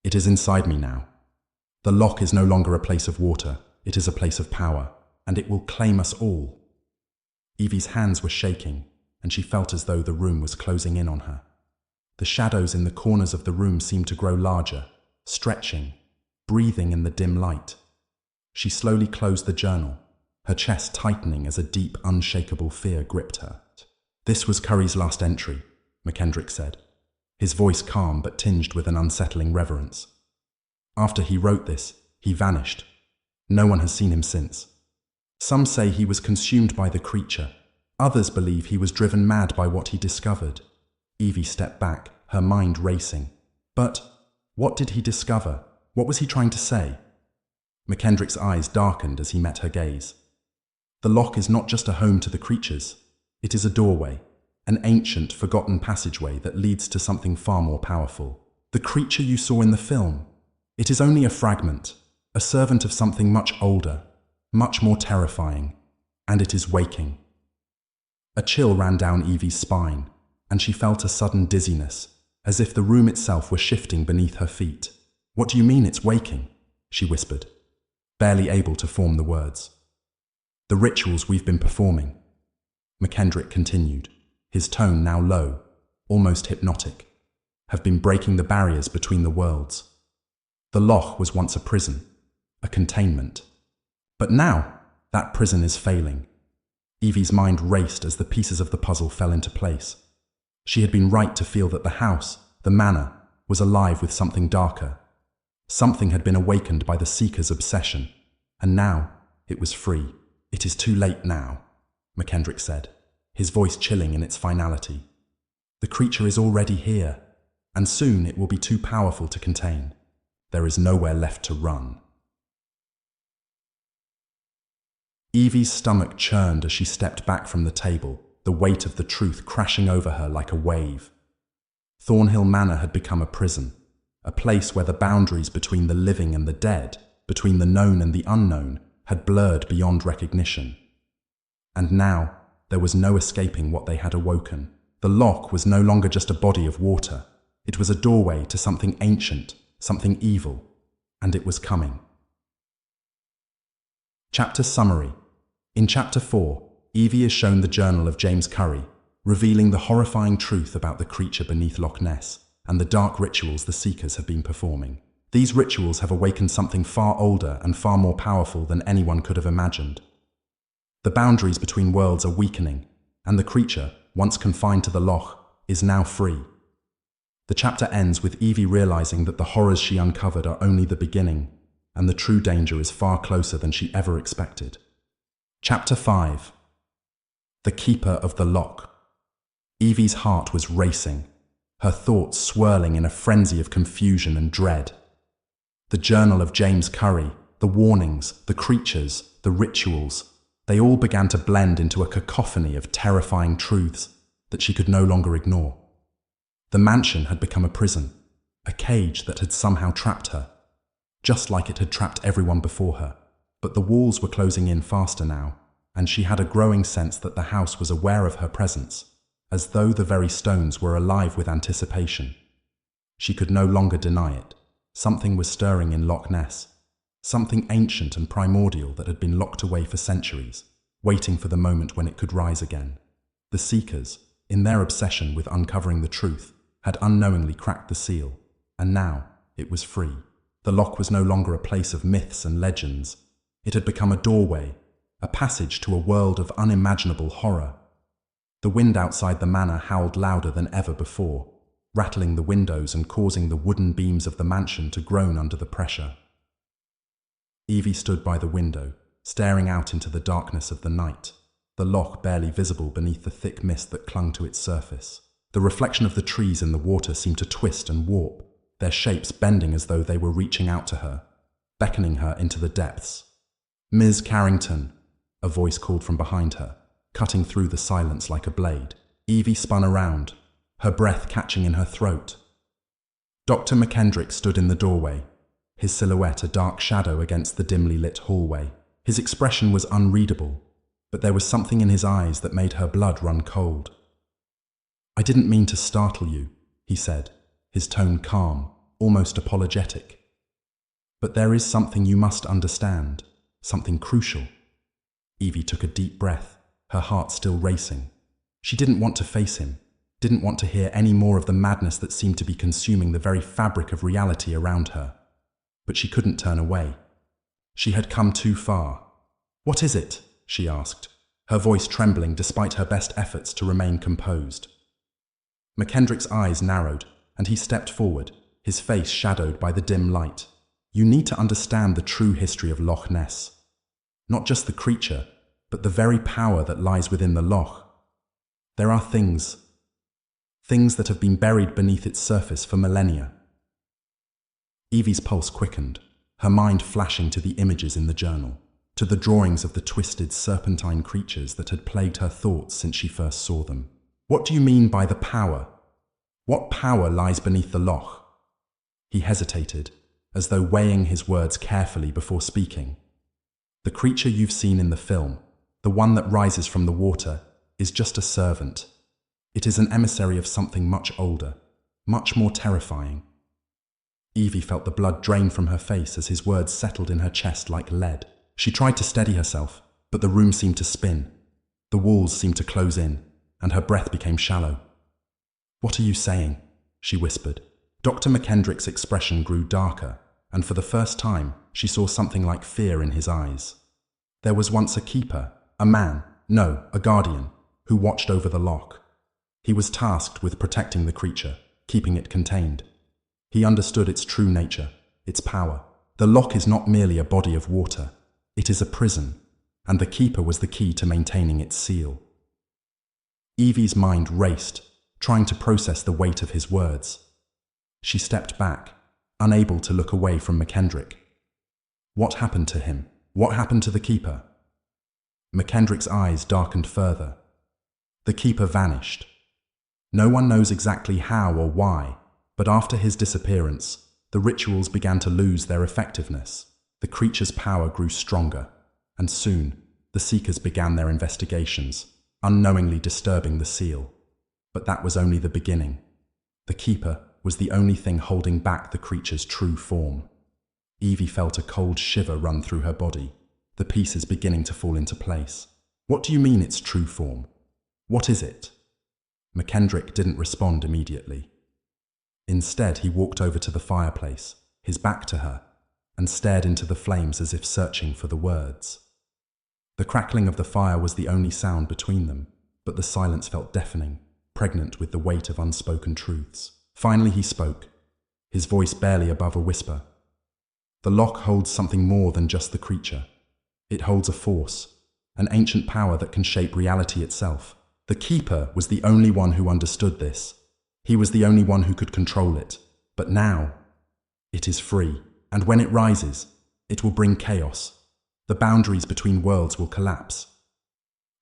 It is inside me now. The Loch is no longer a place of water. It is a place of power, and it will claim us all." Evie's hands were shaking, and she felt as though the room was closing in on her. The shadows in the corners of the room seemed to grow larger, stretching, breathing in the dim light. She slowly closed the journal, her chest tightening as a deep, unshakable fear gripped her. "This was Curry's last entry," McKendrick said, his voice calm but tinged with an unsettling reverence. "After he wrote this, he vanished. No one has seen him since. Some say he was consumed by the creature. Others believe he was driven mad by what he discovered." Evie stepped back, her mind racing. But what did he discover? What was he trying to say? McKendrick's eyes darkened as he met her gaze. "The Loch is not just a home to the creatures. It is a doorway, an ancient, forgotten passageway that leads to something far more powerful. The creature you saw in the film, it is only a fragment, a servant of something much older, much more terrifying, and it is waking." A chill ran down Evie's spine, and she felt a sudden dizziness, as if the room itself were shifting beneath her feet. "What do you mean it's waking?" she whispered, barely able to form the words. "The rituals we've been performing," McKendrick continued, his tone now low, almost hypnotic, "have been breaking the barriers between the worlds. The Loch was once a prison, a containment. But now, that prison is failing." Evie's mind raced as the pieces of the puzzle fell into place. She had been right to feel that the house, the manor, was alive with something darker. Something had been awakened by the Seeker's obsession, and now it was free. "It is too late now," McKendrick said, his voice chilling in its finality. "The creature is already here, and soon it will be too powerful to contain. There is nowhere left to run." Evie's stomach churned as she stepped back from the table, the weight of the truth crashing over her like a wave. Thornhill Manor had become a prison, a place where the boundaries between the living and the dead, between the known and the unknown, had blurred beyond recognition. And now, there was no escaping what they had awoken. The loch was no longer just a body of water. It was a doorway to something ancient, something evil, and it was coming. Chapter summary. In Chapter 4, Evie is shown the journal of James Curry, revealing the horrifying truth about the creature beneath Loch Ness and the dark rituals the Seekers have been performing. These rituals have awakened something far older and far more powerful than anyone could have imagined. The boundaries between worlds are weakening, and the creature, once confined to the Loch, is now free. The chapter ends with Evie realizing that the horrors she uncovered are only the beginning, and the true danger is far closer than she ever expected. Chapter 5. The Keeper of the Loch. Evie's heart was racing, her thoughts swirling in a frenzy of confusion and dread. The journal of James Curry, the warnings, the creatures, the rituals, they all began to blend into a cacophony of terrifying truths that she could no longer ignore. The mansion had become a prison, a cage that had somehow trapped her, just like it had trapped everyone before her. But the walls were closing in faster now, and she had a growing sense that the house was aware of her presence, as though the very stones were alive with anticipation. She could no longer deny it. Something was stirring in Loch Ness, something ancient and primordial that had been locked away for centuries, waiting for the moment when it could rise again. The Seekers, in their obsession with uncovering the truth, had unknowingly cracked the seal, and now it was free. The Loch was no longer a place of myths and legends. It had become a doorway, a passage to a world of unimaginable horror. The wind outside the manor howled louder than ever before, rattling the windows and causing the wooden beams of the mansion to groan under the pressure. Evie stood by the window, staring out into the darkness of the night, the loch barely visible beneath the thick mist that clung to its surface. The reflection of the trees in the water seemed to twist and warp, their shapes bending as though they were reaching out to her, beckoning her into the depths. "Ms. Carrington," a voice called from behind her, cutting through the silence like a blade. Evie spun around, her breath catching in her throat. Dr. McKendrick stood in the doorway, his silhouette a dark shadow against the dimly lit hallway. His expression was unreadable, but there was something in his eyes that made her blood run cold. "I didn't mean to startle you," he said, his tone calm, almost apologetic. "But there is something you must understand, something crucial." Evie took a deep breath, her heart still racing. She didn't want to face him, didn't want to hear any more of the madness that seemed to be consuming the very fabric of reality around her. But she couldn't turn away. She had come too far. "What is it?" she asked, her voice trembling despite her best efforts to remain composed. McKendrick's eyes narrowed, and he stepped forward, his face shadowed by the dim light. "You need to understand the true history of Loch Ness. Not just the creature, but the very power that lies within the loch. There are things that have been buried beneath its surface for millennia." Evie's pulse quickened, her mind flashing to the images in the journal, to the drawings of the twisted serpentine creatures that had plagued her thoughts since she first saw them. "What do you mean by the power? What power lies beneath the loch?" He hesitated, as though weighing his words carefully before speaking. "The creature you've seen in the film, the one that rises from the water, is just a servant. It is an emissary of something much older, much more terrifying." Evie felt the blood drain from her face as his words settled in her chest like lead. She tried to steady herself, but the room seemed to spin. The walls seemed to close in, and her breath became shallow. "What are you saying?" she whispered. Dr. McKendrick's expression grew darker, and for the first time, she saw something like fear in his eyes. There was once a keeper, a man, no, a guardian, who watched over the loch. He was tasked with protecting the creature, keeping it contained. He understood its true nature, its power. The loch is not merely a body of water. It is a prison, and the keeper was the key to maintaining its seal. Evie's mind raced, trying to process the weight of his words. She stepped back, unable to look away from McKendrick. What happened to him? What happened to the keeper? McKendrick's eyes darkened further. The keeper vanished. No one knows exactly how or why, but after his disappearance, the rituals began to lose their effectiveness. The creature's power grew stronger. and soon the seekers began their investigations, unknowingly disturbing the seal. But that was only the beginning. The keeper was the only thing holding back the creature's true form. Evie felt a cold shiver run through her body, the pieces beginning to fall into place. "What do you mean its true form? What is it?" McKendrick didn't respond immediately. Instead, he walked over to the fireplace, his back to her, and stared into the flames as if searching for the words. The crackling of the fire was the only sound between them, but the silence felt deafening, pregnant with the weight of unspoken truths. Finally he spoke, his voice barely above a whisper. "The Loch holds something more than just the creature. It holds a force, an ancient power that can shape reality itself. The Keeper was the only one who understood this. He was the only one who could control it. But now, it is free, and when it rises, it will bring chaos. The boundaries between worlds will collapse."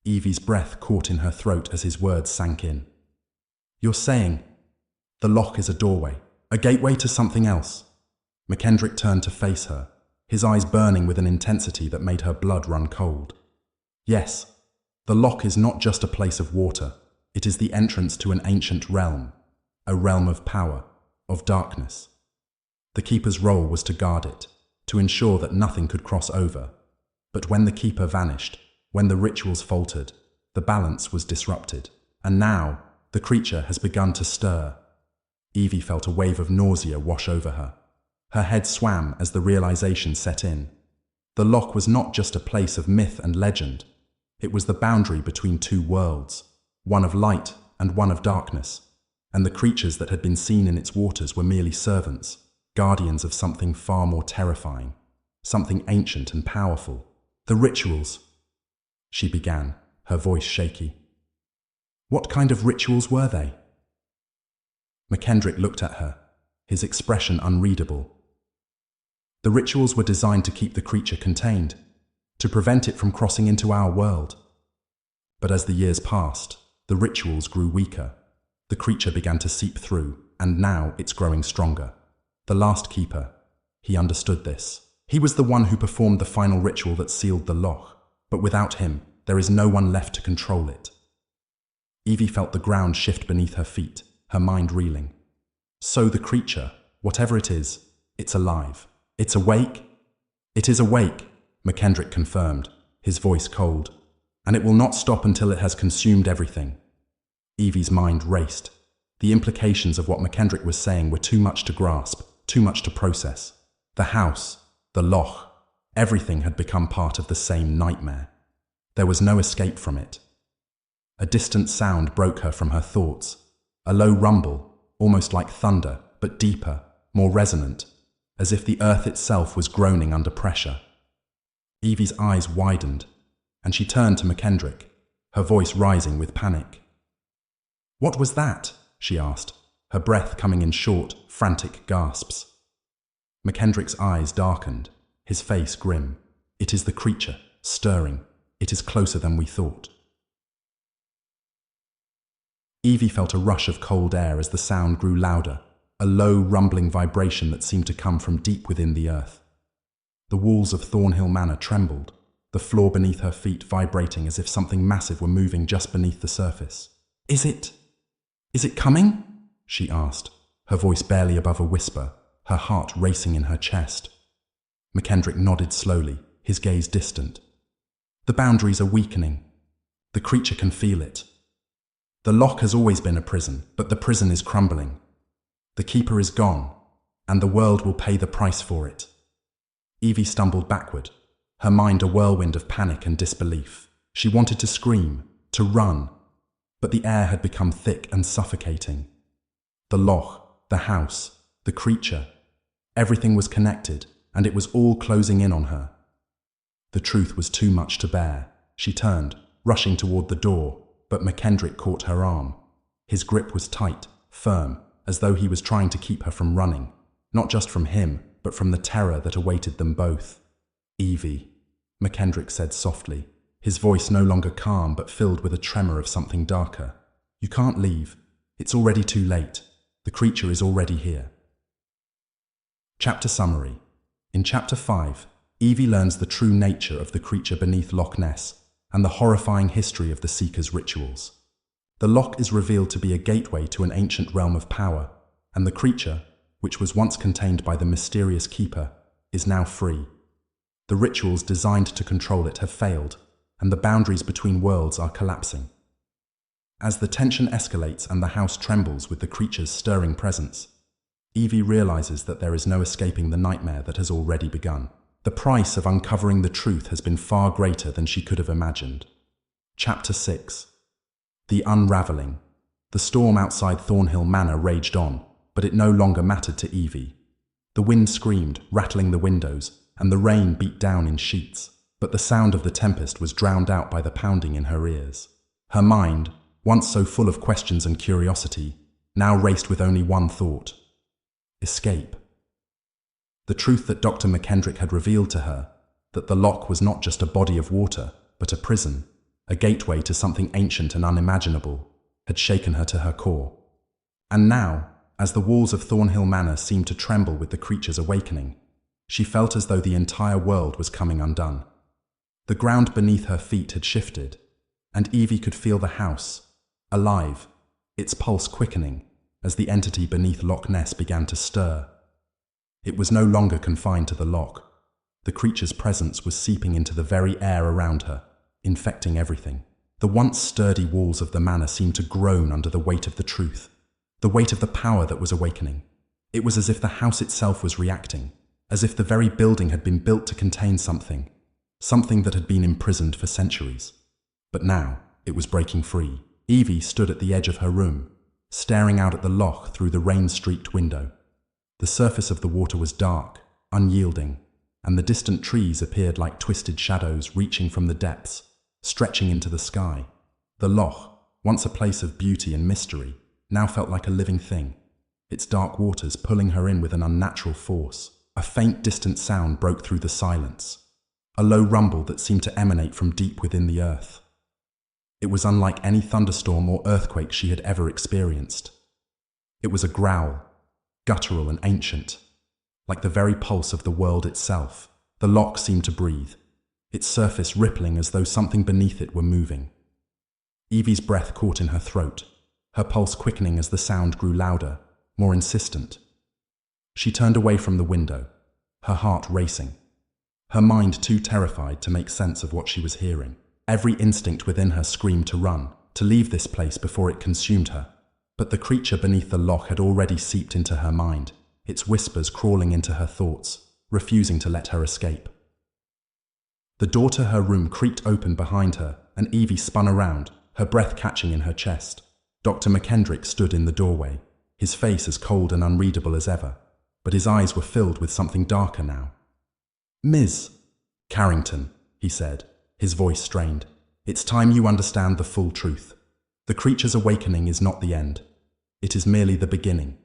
Evie's breath caught in her throat as his words sank in. "You're saying the Loch is a doorway, a gateway to something else?" McKendrick turned to face her, his eyes burning with an intensity that made her blood run cold. "Yes, the Loch is not just a place of water. It is the entrance to an ancient realm, a realm of power, of darkness. The Keeper's role was to guard it, to ensure that nothing could cross over. But when the Keeper vanished, when the rituals faltered, the balance was disrupted. And now, the creature has begun to stir." Evie felt a wave of nausea wash over her. Her head swam as the realization set in. The Loch was not just a place of myth and legend. It was the boundary between two worlds, one of light and one of darkness. And the creatures that had been seen in its waters were merely servants, guardians of something far more terrifying, something ancient and powerful. "The rituals," she began, her voice shaky. "What kind of rituals were they?" McKendrick looked at her, his expression unreadable. "The rituals were designed to keep the creature contained, to prevent it from crossing into our world. But as the years passed, the rituals grew weaker. The creature began to seep through, and now it's growing stronger. The last Keeper, he understood this. He was the one who performed the final ritual that sealed the Loch, but without him, there is no one left to control it." Evie felt the ground shift beneath her feet, her mind reeling. "So the creature, whatever it is, it's alive. It's awake?" "It is awake," McKendrick confirmed, his voice cold. "And it will not stop until it has consumed everything." Evie's mind raced. The implications of what McKendrick was saying were too much to grasp, too much to process. The house, the Loch, everything had become part of the same nightmare. There was no escape from it. A distant sound broke her from her thoughts, a low rumble, almost like thunder, but deeper, more resonant, as if the earth itself was groaning under pressure. Evie's eyes widened, and she turned to McKendrick, her voice rising with panic. "What was that?" she asked, her breath coming in short, frantic gasps. McKendrick's eyes darkened, his face grim. "It is the creature, stirring. It is closer than we thought." Evie felt a rush of cold air as the sound grew louder, a low, rumbling vibration that seemed to come from deep within the earth. The walls of Thornhill Manor trembled, the floor beneath her feet vibrating as if something massive were moving just beneath the surface. Is it coming?" she asked, her voice barely above a whisper, her heart racing in her chest. McKendrick nodded slowly, his gaze distant. "The boundaries are weakening. The creature can feel it. The Loch has always been a prison, but the prison is crumbling. The Keeper is gone, and the world will pay the price for it." Evie stumbled backward, her mind a whirlwind of panic and disbelief. She wanted to scream, to run, but the air had become thick and suffocating. The Loch, the house, the creature, everything was connected, and it was all closing in on her. The truth was too much to bear. She turned, rushing toward the door, but McKendrick caught her arm. His grip was tight, firm, as though he was trying to keep her from running, not just from him, but from the terror that awaited them both. "Evie," McKendrick said softly, his voice no longer calm but filled with a tremor of something darker. "You can't leave. It's already too late. The creature is already here." Chapter summary. In Chapter 5, Evie learns the true nature of the creature beneath Loch Ness and the horrifying history of the Seeker's rituals. The Loch is revealed to be a gateway to an ancient realm of power, and the creature, which was once contained by the mysterious Keeper, is now free. The rituals designed to control it have failed, and the boundaries between worlds are collapsing. As the tension escalates and the house trembles with the creature's stirring presence, Evie realizes that there is no escaping the nightmare that has already begun. The price of uncovering the truth has been far greater than she could have imagined. Chapter 6. The Unraveling. The storm outside Thornhill Manor raged on, but it no longer mattered to Evie. The wind screamed, rattling the windows, and the rain beat down in sheets, but the sound of the tempest was drowned out by the pounding in her ears. Her mind, once so full of questions and curiosity, now raced with only one thought: escape. The truth that Dr. McKendrick had revealed to her, that the Loch was not just a body of water, but a prison, a gateway to something ancient and unimaginable, had shaken her to her core. And now, as the walls of Thornhill Manor seemed to tremble with the creature's awakening, she felt as though the entire world was coming undone. The ground beneath her feet had shifted, and Evie could feel the house, alive, its pulse quickening, as the entity beneath Loch Ness began to stir. It was no longer confined to the Loch. The creature's presence was seeping into the very air around her, infecting everything. The once sturdy walls of the manor seemed to groan under the weight of the truth, the weight of the power that was awakening. It was as if the house itself was reacting, as if the very building had been built to contain something that had been imprisoned for centuries. But now, it was breaking free. Evie stood at the edge of her room, staring out at the Loch through the rain-streaked window. The surface of the water was dark, unyielding, and the distant trees appeared like twisted shadows reaching from the depths, stretching into the sky. The Loch, once a place of beauty and mystery, now felt like a living thing, its dark waters pulling her in with an unnatural force. A faint, distant sound broke through the silence, a low rumble that seemed to emanate from deep within the earth. It was unlike any thunderstorm or earthquake she had ever experienced. It was a growl, guttural and ancient, like the very pulse of the world itself. The Loch seemed to breathe, its surface rippling as though something beneath it were moving. Evie's breath caught in her throat, her pulse quickening as the sound grew louder, more insistent. She turned away from the window, her heart racing, her mind too terrified to make sense of what she was hearing. Every instinct within her screamed to run, to leave this place before it consumed her. But the creature beneath the Loch had already seeped into her mind, its whispers crawling into her thoughts, refusing to let her escape. The door to her room creaked open behind her, and Evie spun around, her breath catching in her chest. Dr. McKendrick stood in the doorway, his face as cold and unreadable as ever, but his eyes were filled with something darker now. "Ms. Carrington," he said, his voice strained, "it's time you understand the full truth. The creature's awakening is not the end. It is merely the beginning."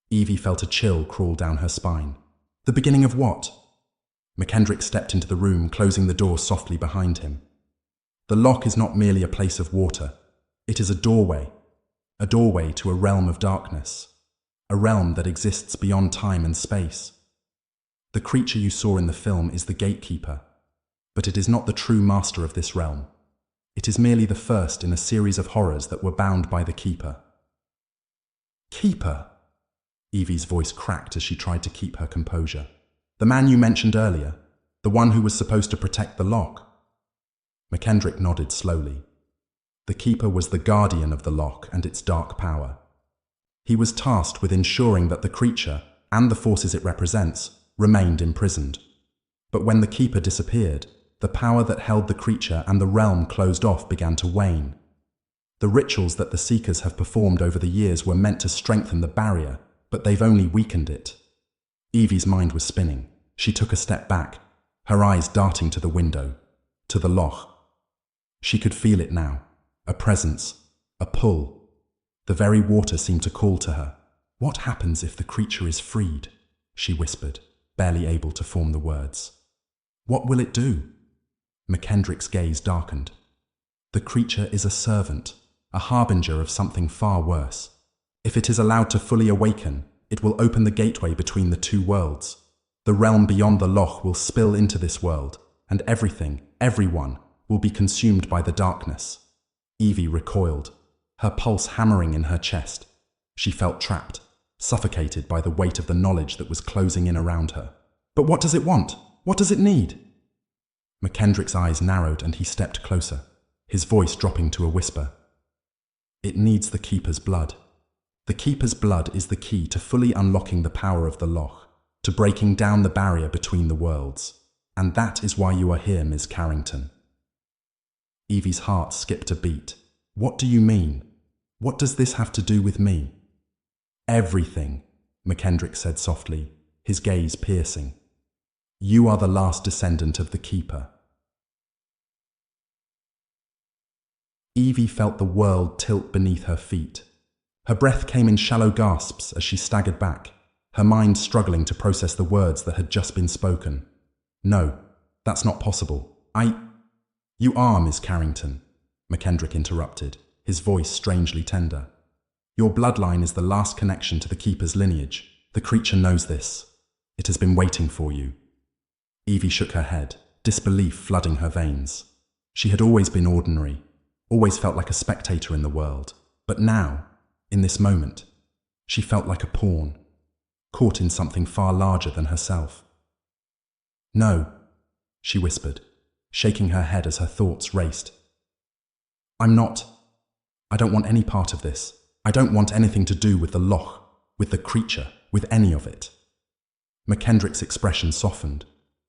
Evie felt a chill crawl down her spine. The beginning of what? McKendrick stepped into the room, closing the door softly behind him. The Loch is not merely a place of water. It is a doorway to a realm of darkness, a realm that exists beyond time and space. The creature you saw in the film is the gatekeeper, but it is not the true master of this realm. It is merely the first in a series of horrors that were bound by the Keeper. "Keeper?" Evie's voice cracked as she tried to keep her composure. "The man you mentioned earlier, the one who was supposed to protect the Loch?" McKendrick nodded slowly. The Keeper was the guardian of the Loch and its dark power. He was tasked with ensuring that the creature, and the forces it represents, remained imprisoned. But when the Keeper disappeared, the power that held the creature and the realm closed off began to wane. The rituals that the Seekers have performed over the years were meant to strengthen the barrier, but they've only weakened it. Evie's mind was spinning. She took a step back, her eyes darting to the window, to the Loch. She could feel it now, a presence, a pull. The very water seemed to call to her. "What happens if the creature is freed?" she whispered, barely able to form the words. "What will it do?" McKendrick's gaze darkened. "The creature is a servant, a harbinger of something far worse. If it is allowed to fully awaken, it will open the gateway between the two worlds. The realm beyond the Loch will spill into this world, and everything, everyone, will be consumed by the darkness. Evie recoiled, her pulse hammering in her chest. She felt trapped, suffocated by the weight of the knowledge that was closing in around her. But what does it want? What does it need? McKendrick's eyes narrowed and he stepped closer, his voice dropping to a whisper. It needs the Keeper's blood. The Keeper's blood is the key to fully unlocking the power of the Loch, to breaking down the barrier between the worlds. And that is why you are here, Ms. Carrington. Evie's heart skipped a beat. What do you mean? What does this have to do with me? Everything, McKendrick said softly, his gaze piercing. You are the last descendant of the Keeper. Evie felt the world tilt beneath her feet. Her breath came in shallow gasps as she staggered back, her mind struggling to process the words that had just been spoken. No, that's not possible. You are, Miss Carrington, McKendrick interrupted, his voice strangely tender. Your bloodline is the last connection to the Keeper's lineage. The creature knows this. It has been waiting for you. Evie shook her head, disbelief flooding her veins. She had always been ordinary, always felt like a spectator in the world. But now, in this moment, she felt like a pawn, caught in something far larger than herself. No, she whispered, shaking her head as her thoughts raced. I don't want any part of this. I don't want anything to do with the Loch, with the creature, with any of it. McKendrick's expression softened,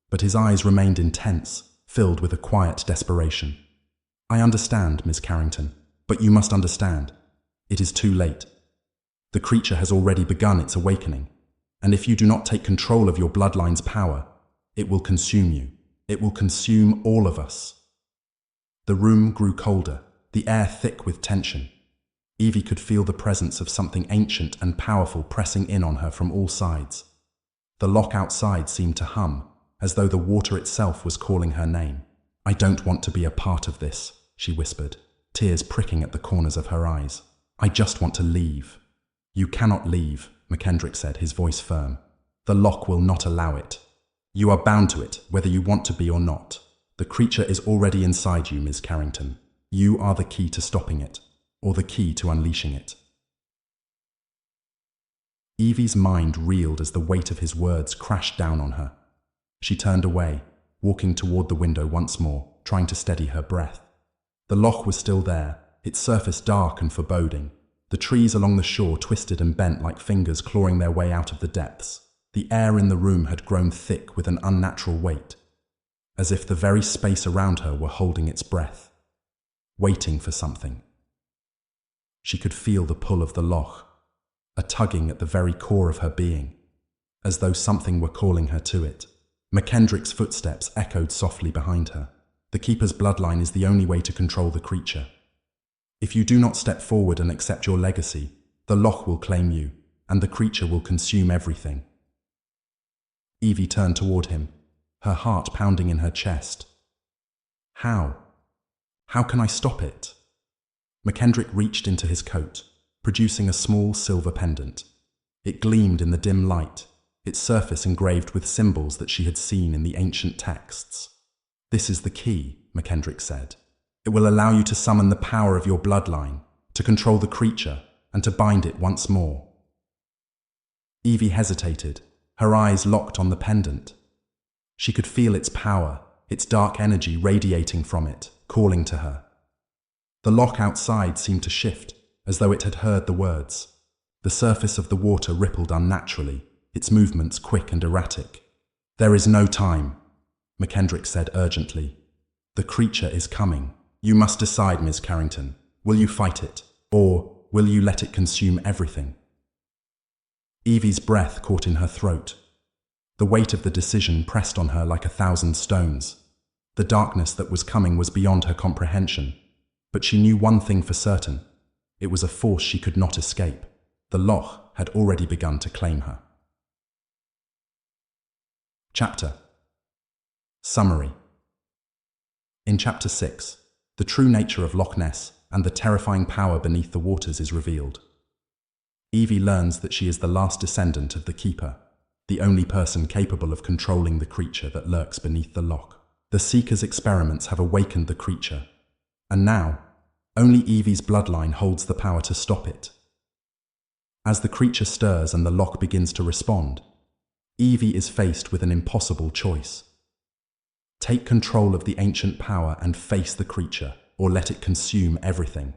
but his eyes remained intense, filled with a quiet desperation. I understand, Miss Carrington, but you must understand. It is too late. The creature has already begun its awakening, and if you do not take control of your bloodline's power, it will consume you. It will consume all of us. The room grew colder, the air thick with tension. Evie could feel the presence of something ancient and powerful pressing in on her from all sides. The Loch outside seemed to hum, as though the water itself was calling her name. I don't want to be a part of this, she whispered, tears pricking at the corners of her eyes. I just want to leave. You cannot leave, McKendrick said, his voice firm. The Loch will not allow it. You are bound to it, whether you want to be or not. The creature is already inside you, Ms. Carrington. You are the key to stopping it, or the key to unleashing it. Evie's mind reeled as the weight of his words crashed down on her. She turned away, walking toward the window once more, trying to steady her breath. The Loch was still there, its surface dark and foreboding. The trees along the shore twisted and bent like fingers clawing their way out of the depths. The air in the room had grown thick with an unnatural weight, as if the very space around her were holding its breath, waiting for something. She could feel the pull of the Loch, a tugging at the very core of her being, as though something were calling her to it. McKendrick's footsteps echoed softly behind her. The Keeper's bloodline is the only way to control the creature. If you do not step forward and accept your legacy, the Loch will claim you, and the creature will consume everything. Evie turned toward him, her heart pounding in her chest. How? How can I stop it? McKendrick reached into his coat, producing a small silver pendant. It gleamed in the dim light, its surface engraved with symbols that she had seen in the ancient texts. This is the key, McKendrick said. It will allow you to summon the power of your bloodline, to control the creature, and to bind it once more. Evie hesitated, her eyes locked on the pendant. She could feel its power, its dark energy radiating from it, calling to her. The Loch outside seemed to shift, as though it had heard the words. The surface of the water rippled unnaturally, its movements quick and erratic. There is no time, McKendrick said urgently. The creature is coming. You must decide, Ms. Carrington. Will you fight it, or will you let it consume everything? Evie's breath caught in her throat. The weight of the decision pressed on her like 1,000 stones. The darkness that was coming was beyond her comprehension, but she knew one thing for certain. It was a force she could not escape. The Loch had already begun to claim her. Chapter Summary. In Chapter 6, the true nature of Loch Ness and the terrifying power beneath the waters is revealed. Evie learns that she is the last descendant of the Keeper, the only person capable of controlling the creature that lurks beneath the loch. The Seeker's experiments have awakened the creature, and now, only Evie's bloodline holds the power to stop it. As the creature stirs and the loch begins to respond, Evie is faced with an impossible choice. Take control of the ancient power and face the creature, or let it consume everything.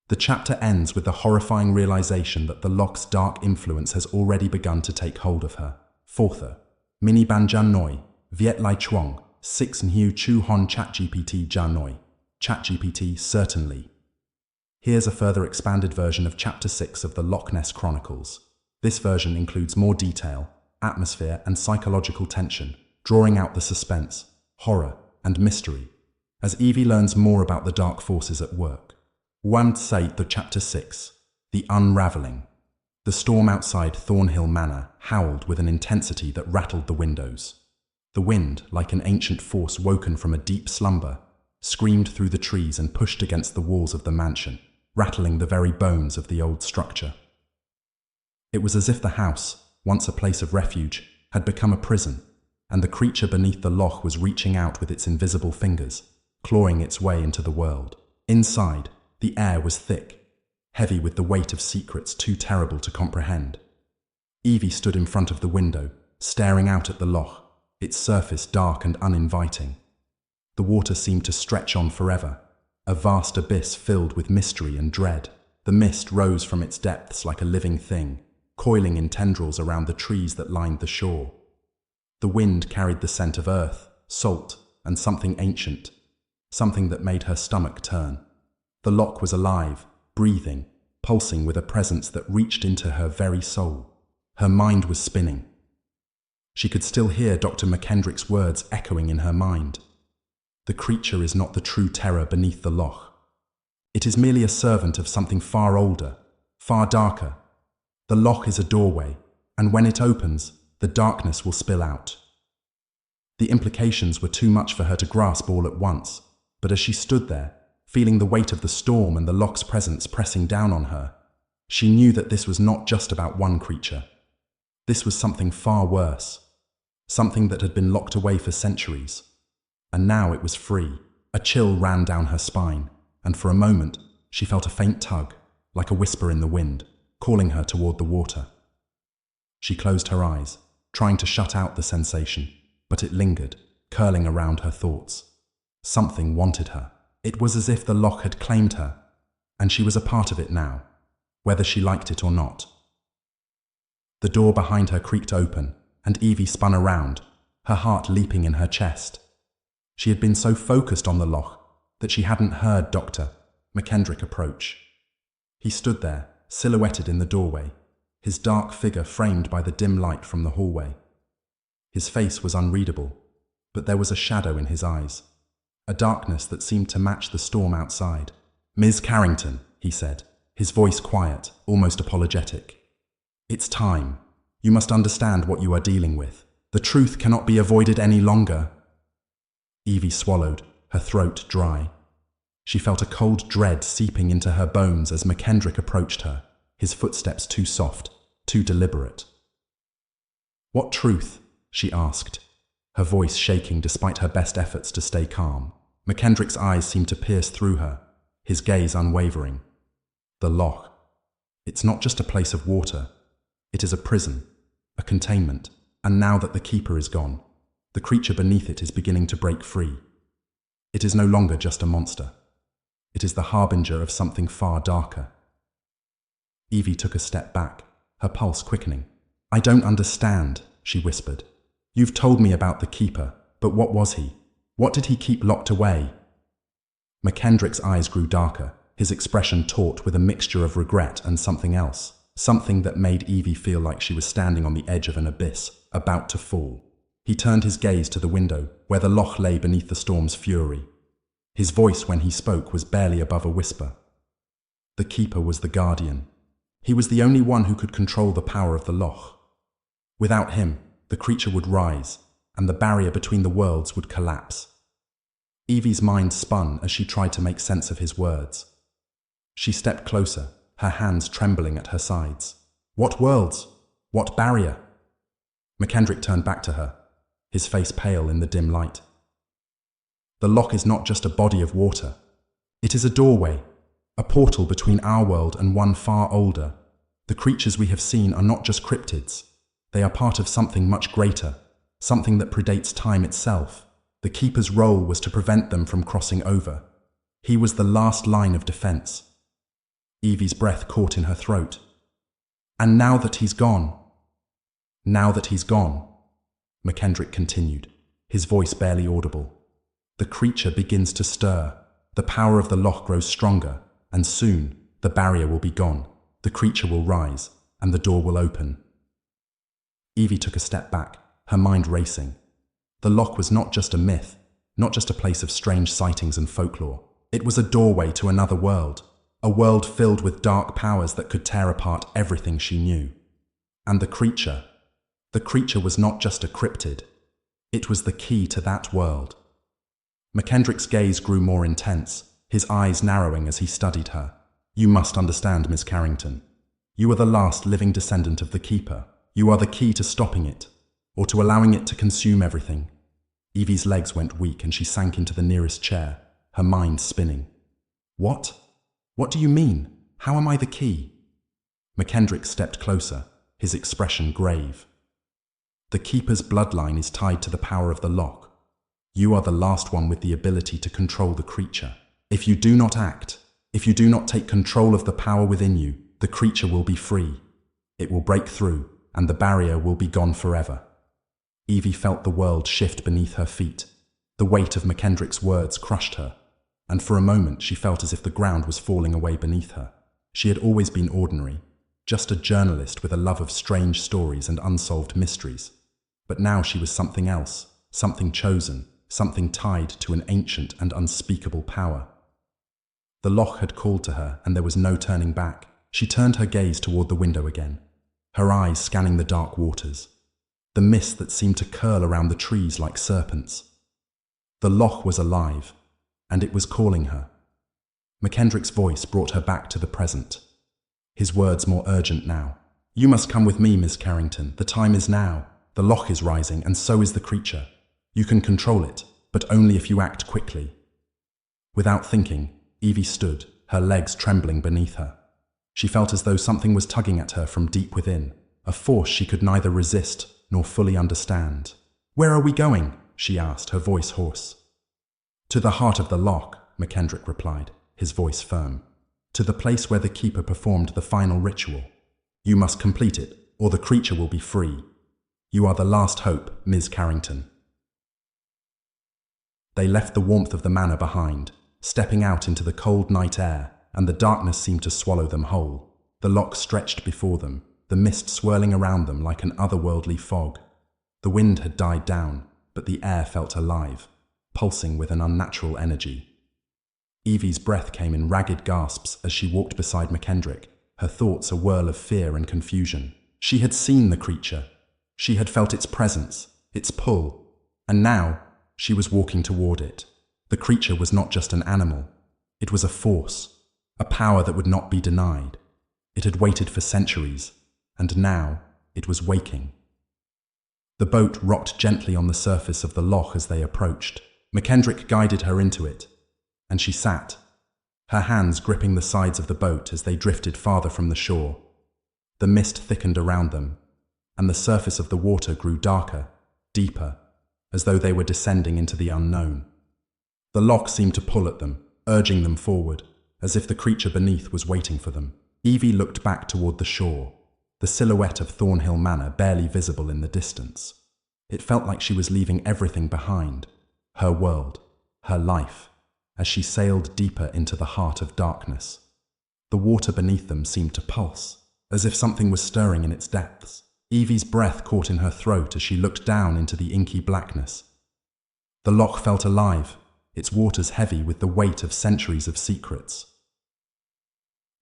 The chapter ends with the horrifying realization that the loch's dark influence has already begun to take hold of her. Fourther, Mini Ban Jan Noi, Viet Lai Chuang, 6 Nhu Chu Hon ChatGPT Jan Noi. ChatGPT, certainly. Here's a further expanded version of Chapter 6 of the Loch Ness Chronicles. This version includes more detail, atmosphere, and psychological tension, drawing out the suspense, horror, and mystery, as Evie learns more about the dark forces at work. One Sait the Chapter 6, The Unraveling. The storm outside Thornhill Manor howled with an intensity that rattled the windows. The wind, like an ancient force woken from a deep slumber, screamed through the trees and pushed against the walls of the mansion, rattling the very bones of the old structure. It was as if the house, once a place of refuge, had become a prison, and the creature beneath the loch was reaching out with its invisible fingers, clawing its way into the world. Inside, the air was thick, heavy with the weight of secrets too terrible to comprehend. Evie stood in front of the window, staring out at the loch, its surface dark and uninviting. The water seemed to stretch on forever, a vast abyss filled with mystery and dread. The mist rose from its depths like a living thing, coiling in tendrils around the trees that lined the shore. The wind carried the scent of earth, salt, and something ancient, something that made her stomach turn. The loch was alive, breathing, pulsing with a presence that reached into her very soul. Her mind was spinning. She could still hear Dr. McKendrick's words echoing in her mind. The creature is not the true terror beneath the loch. It is merely a servant of something far older, far darker. The loch is a doorway, and when it opens, the darkness will spill out. The implications were too much for her to grasp all at once, but as she stood there, feeling the weight of the storm and the loch's presence pressing down on her, she knew that this was not just about one creature. This was something far worse, something that had been locked away for centuries. And now it was free. A chill ran down her spine, and for a moment she felt a faint tug, like a whisper in the wind, calling her toward the water. She closed her eyes, trying to shut out the sensation, but it lingered, curling around her thoughts. Something wanted her. It was as if the loch had claimed her, and she was a part of it now, whether she liked it or not. The door behind her creaked open, and Evie spun around, her heart leaping in her chest. She had been so focused on the loch that she hadn't heard Dr. McKendrick approach. He stood there, silhouetted in the doorway, his dark figure framed by the dim light from the hallway. His face was unreadable, but there was a shadow in his eyes, a darkness that seemed to match the storm outside. "Ms. Carrington," he said, his voice quiet, almost apologetic. "It's time. You must understand what you are dealing with. The truth cannot be avoided any longer." Evie swallowed, her throat dry. She felt a cold dread seeping into her bones as McKendrick approached her, his footsteps too soft, too deliberate. "What truth?" she asked, her voice shaking despite her best efforts to stay calm. McKendrick's eyes seemed to pierce through her, his gaze unwavering. "The loch. It's not just a place of water. It is a prison, a containment, and now that the keeper is gone, the creature beneath it is beginning to break free. It is no longer just a monster. It is the harbinger of something far darker." Evie took a step back, her pulse quickening. "I don't understand," she whispered. "You've told me about the keeper, but what was he? What did he keep locked away?" McKendrick's eyes grew darker, his expression taut with a mixture of regret and something else, something that made Evie feel like she was standing on the edge of an abyss, about to fall. He turned his gaze to the window, where the loch lay beneath the storm's fury. His voice when he spoke was barely above a whisper. The keeper was the guardian. He was the only one who could control the power of the loch. Without him, the creature would rise, and the barrier between the worlds would collapse. Evie's mind spun as she tried to make sense of his words. She stepped closer, her hands trembling at her sides. "What worlds? What barrier?" McKendrick turned back to her, his face pale in the dim light. The loch is not just a body of water. It is a doorway, a portal between our world and one far older. The creatures we have seen are not just cryptids. They are part of something much greater, something that predates time itself. The keeper's role was to prevent them from crossing over. He was the last line of defense. Evie's breath caught in her throat. And now that he's gone, McKendrick continued, his voice barely audible. The creature begins to stir. The power of the loch grows stronger, and soon the barrier will be gone. The creature will rise, and the door will open. Evie took a step back, her mind racing. The loch was not just a myth, not just a place of strange sightings and folklore. It was a doorway to another world, a world filled with dark powers that could tear apart everything she knew. And the creature was not just a cryptid. It was the key to that world. McKendrick's gaze grew more intense, his eyes narrowing as he studied her. You must understand, Miss Carrington. You are the last living descendant of the Keeper. You are the key to stopping it, or to allowing it to consume everything. Evie's legs went weak and she sank into the nearest chair, her mind spinning. What? What do you mean? How am I the key? McKendrick stepped closer, his expression grave. The Keeper's bloodline is tied to the power of the loch. You are the last one with the ability to control the creature. If you do not act, if you do not take control of the power within you, the creature will be free. It will break through, and the barrier will be gone forever. Evie felt the world shift beneath her feet. The weight of McKendrick's words crushed her, and for a moment she felt as if the ground was falling away beneath her. She had always been ordinary, just a journalist with a love of strange stories and unsolved mysteries. But now she was something else, something chosen, something tied to an ancient and unspeakable power. The loch had called to her, and there was no turning back. She turned her gaze toward the window again, her eyes scanning the dark waters, the mist that seemed to curl around the trees like serpents. The loch was alive, and it was calling her. McKendrick's voice brought her back to the present, his words more urgent now. You must come with me, Miss Carrington. The time is now. The loch is rising, and so is the creature. You can control it, but only if you act quickly. Without thinking, Evie stood, her legs trembling beneath her. She felt as though something was tugging at her from deep within, a force she could neither resist nor fully understand. Where are we going? She asked, her voice hoarse. To the heart of the loch, McKendrick replied, his voice firm. To the place where the Keeper performed the final ritual. You must complete it, or the creature will be free. You are the last hope, Ms. Carrington. They left the warmth of the manor behind, stepping out into the cold night air, and the darkness seemed to swallow them whole. The loch stretched before them, the mist swirling around them like an otherworldly fog. The wind had died down, but the air felt alive, pulsing with an unnatural energy. Evie's breath came in ragged gasps as she walked beside McKendrick, her thoughts a whirl of fear and confusion. She had seen the creature. She had felt its presence, its pull, and now she was walking toward it. The creature was not just an animal. It was a force, a power that would not be denied. It had waited for centuries, and now it was waking. The boat rocked gently on the surface of the loch as they approached. McKendrick guided her into it, and she sat, her hands gripping the sides of the boat as they drifted farther from the shore. The mist thickened around them, and the surface of the water grew darker, deeper, as though they were descending into the unknown. The loch seemed to pull at them, urging them forward, as if the creature beneath was waiting for them. Evie looked back toward the shore, the silhouette of Thornhill Manor barely visible in the distance. It felt like she was leaving everything behind, her world, her life, as she sailed deeper into the heart of darkness. The water beneath them seemed to pulse, as if something was stirring in its depths. Evie's breath caught in her throat as she looked down into the inky blackness. The loch felt alive, its waters heavy with the weight of centuries of secrets.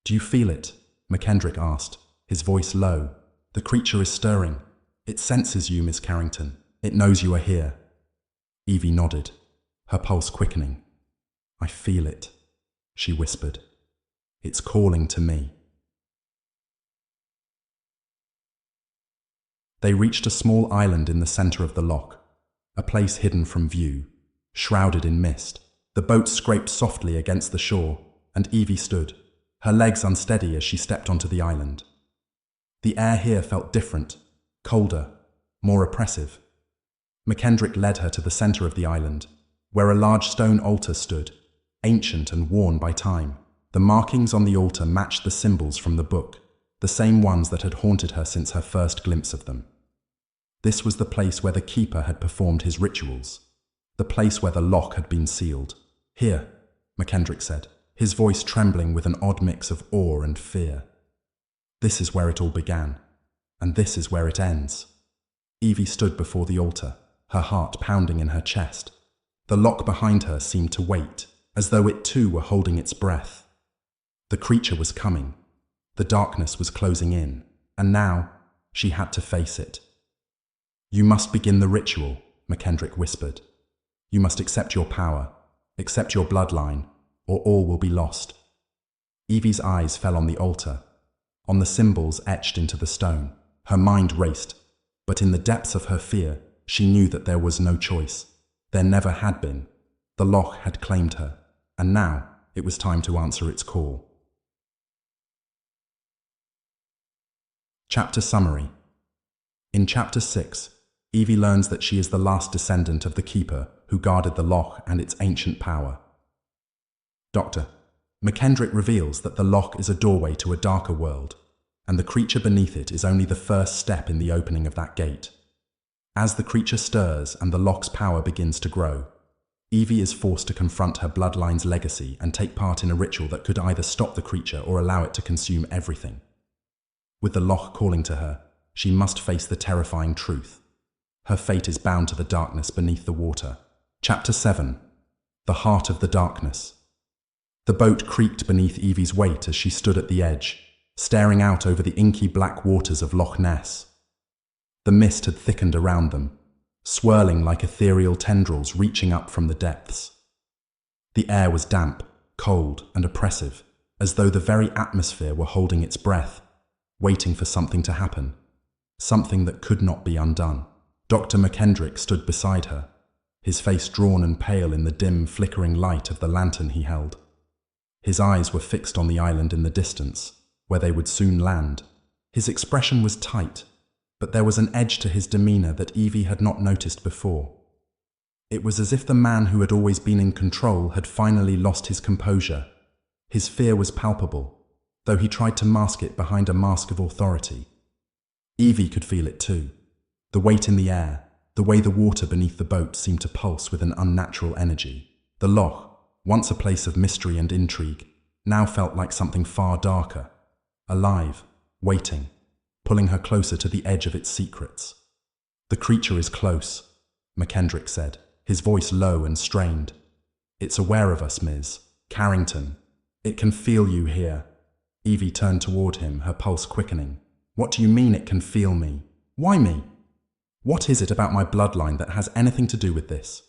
Do you feel it? McKendrick asked, his voice low. The creature is stirring. It senses you, Miss Carrington. It knows you are here. Evie nodded, her pulse quickening. I feel it, she whispered. It's calling to me. They reached a small island in the center of the loch, a place hidden from view, shrouded in mist. The boat scraped softly against the shore, and Evie stood, her legs unsteady as she stepped onto the island. The air here felt different, colder, more oppressive. McKendrick led her to the center of the island, where a large stone altar stood, ancient and worn by time. The markings on the altar matched the symbols from the book, the same ones that had haunted her since her first glimpse of them. This was the place where the keeper had performed his rituals, the place where the loch had been sealed. "Here," McKendrick said, his voice trembling with an odd mix of awe and fear. "This is where it all began, and this is where it ends." Evie stood before the altar, her heart pounding in her chest. The loch behind her seemed to wait, as though it too were holding its breath. The creature was coming. The darkness was closing in, and now she had to face it. "You must begin the ritual," McKendrick whispered. "You must accept your power, accept your bloodline, or all will be lost." Evie's eyes fell on the altar, on the symbols etched into the stone. Her mind raced, but in the depths of her fear, she knew that there was no choice. There never had been. The loch had claimed her, and now it was time to answer its call. Chapter Summary. In Chapter 6, Evie learns that she is the last descendant of the Keeper who guarded the loch and its ancient power. Dr. McKendrick reveals that the loch is a doorway to a darker world, and the creature beneath it is only the first step in the opening of that gate. As the creature stirs and the loch's power begins to grow, Evie is forced to confront her bloodline's legacy and take part in a ritual that could either stop the creature or allow it to consume everything. With the loch calling to her, she must face the terrifying truth. Her fate is bound to the darkness beneath the water. Chapter 7. The Heart of the Darkness. The boat creaked beneath Evie's weight as she stood at the edge, staring out over the inky black waters of Loch Ness. The mist had thickened around them, swirling like ethereal tendrils reaching up from the depths. The air was damp, cold, and oppressive, as though the very atmosphere were holding its breath, waiting for something to happen, something that could not be undone. Dr. McKendrick stood beside her, his face drawn and pale in the dim, flickering light of the lantern he held. His eyes were fixed on the island in the distance, where they would soon land. His expression was tight, but there was an edge to his demeanor that Evie had not noticed before. It was as if the man who had always been in control had finally lost his composure. His fear was palpable, though he tried to mask it behind a mask of authority. Evie could feel it too. The weight in the air, the way the water beneath the boat seemed to pulse with an unnatural energy. The loch, once a place of mystery and intrigue, now felt like something far darker, alive, waiting, pulling her closer to the edge of its secrets. "The creature is close," McKendrick said, his voice low and strained. "It's aware of us, Ms. Carrington. It can feel you here." Evie turned toward him, her pulse quickening. "What do you mean it can feel me? Why me? What is it about my bloodline that has anything to do with this?"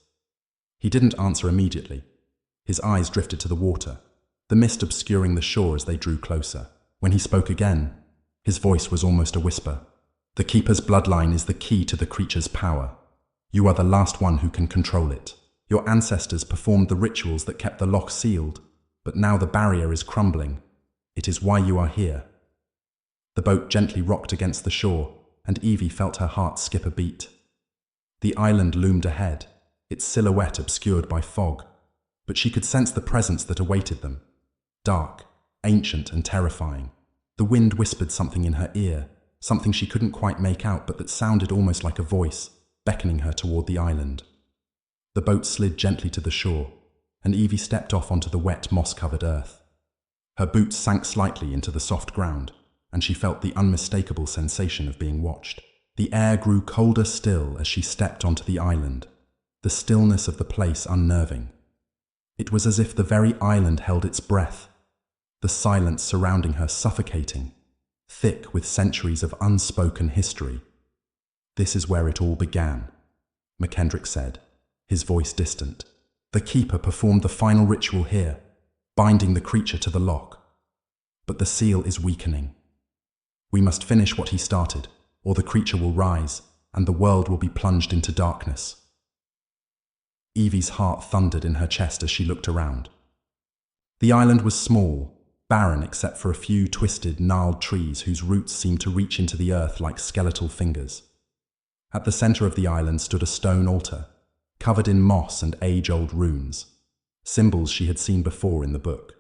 He didn't answer immediately. His eyes drifted to the water, the mist obscuring the shore as they drew closer. When he spoke again, his voice was almost a whisper. "The Keeper's bloodline is the key to the creature's power. You are the last one who can control it. Your ancestors performed the rituals that kept the loch sealed, but now the barrier is crumbling. It is why you are here." The boat gently rocked against the shore, and Evie felt her heart skip a beat. The island loomed ahead, its silhouette obscured by fog, but she could sense the presence that awaited them. Dark, ancient, and terrifying. The wind whispered something in her ear, something she couldn't quite make out but that sounded almost like a voice, beckoning her toward the island. The boat slid gently to the shore, and Evie stepped off onto the wet, moss-covered earth. Her boots sank slightly into the soft ground, and she felt the unmistakable sensation of being watched. The air grew colder still as she stepped onto the island, the stillness of the place unnerving. It was as if the very island held its breath, the silence surrounding her suffocating, thick with centuries of unspoken history. "This is where it all began," McKendrick said, his voice distant. "The Keeper performed the final ritual here, binding the creature to the loch. But the seal is weakening. We must finish what he started, or the creature will rise, and the world will be plunged into darkness. Evie's heart thundered in her chest as she looked around. The island was small, barren except for a few twisted, gnarled trees whose roots seemed to reach into the earth like skeletal fingers. At the center of the island stood a stone altar, covered in moss and age-old runes, symbols she had seen before in the book.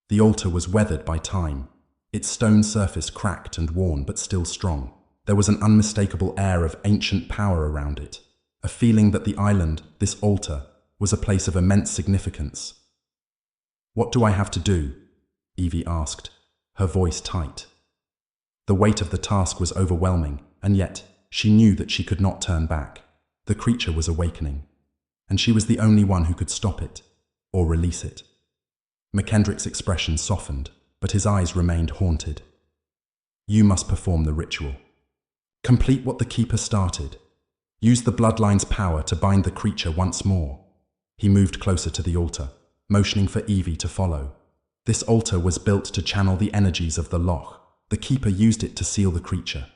The altar was weathered by time, its stone surface cracked and worn but still strong. There was an unmistakable air of ancient power around it, a feeling that the island, this altar, was a place of immense significance. "What do I have to do?" Evie asked, her voice tight. The weight of the task was overwhelming, and yet she knew that she could not turn back. The creature was awakening, and she was the only one who could stop it, or release it. McKendrick's expression softened, but his eyes remained haunted. "You must perform the ritual. Complete what the Keeper started. Use the bloodline's power to bind the creature once more." He moved closer to the altar, motioning for Evie to follow. This altar was built to channel the energies of the Loch. The Keeper used it to seal the creature,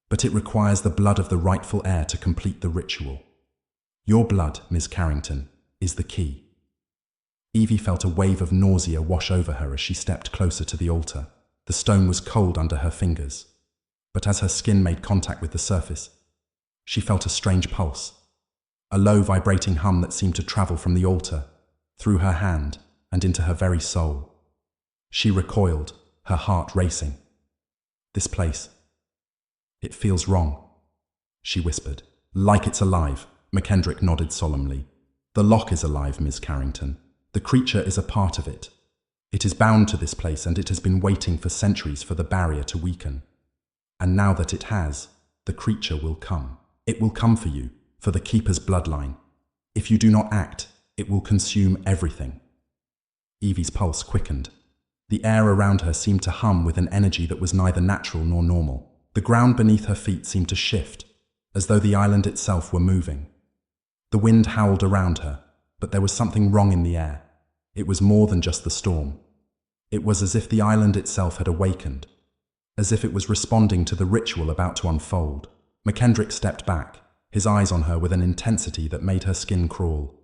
but it requires the blood of the rightful heir to complete the ritual. Your blood, Ms. Carrington, is the key. Evie felt a wave of nausea wash over her as she stepped closer to the altar. The stone was cold under her fingers, but as her skin made contact with the surface, she felt a strange pulse, a low vibrating hum that seemed to travel from the altar, through her hand, and into her very soul. She recoiled, her heart racing. "This place, it feels wrong," she whispered. "Like it's alive," McKendrick nodded solemnly. "The Loch is alive, Ms. Carrington. The creature is a part of it. It is bound to this place, and it has been waiting for centuries for the barrier to weaken. And now that it has, the creature will come. It will come for you, for the Keeper's bloodline. If you do not act, it will consume everything." Evie's pulse quickened. The air around her seemed to hum with an energy that was neither natural nor normal. The ground beneath her feet seemed to shift, as though the island itself were moving. The wind howled around her, but there was something wrong in the air. It was more than just the storm. It was as if the island itself had awakened, as if it was responding to the ritual about to unfold. McKendrick stepped back, his eyes on her with an intensity that made her skin crawl.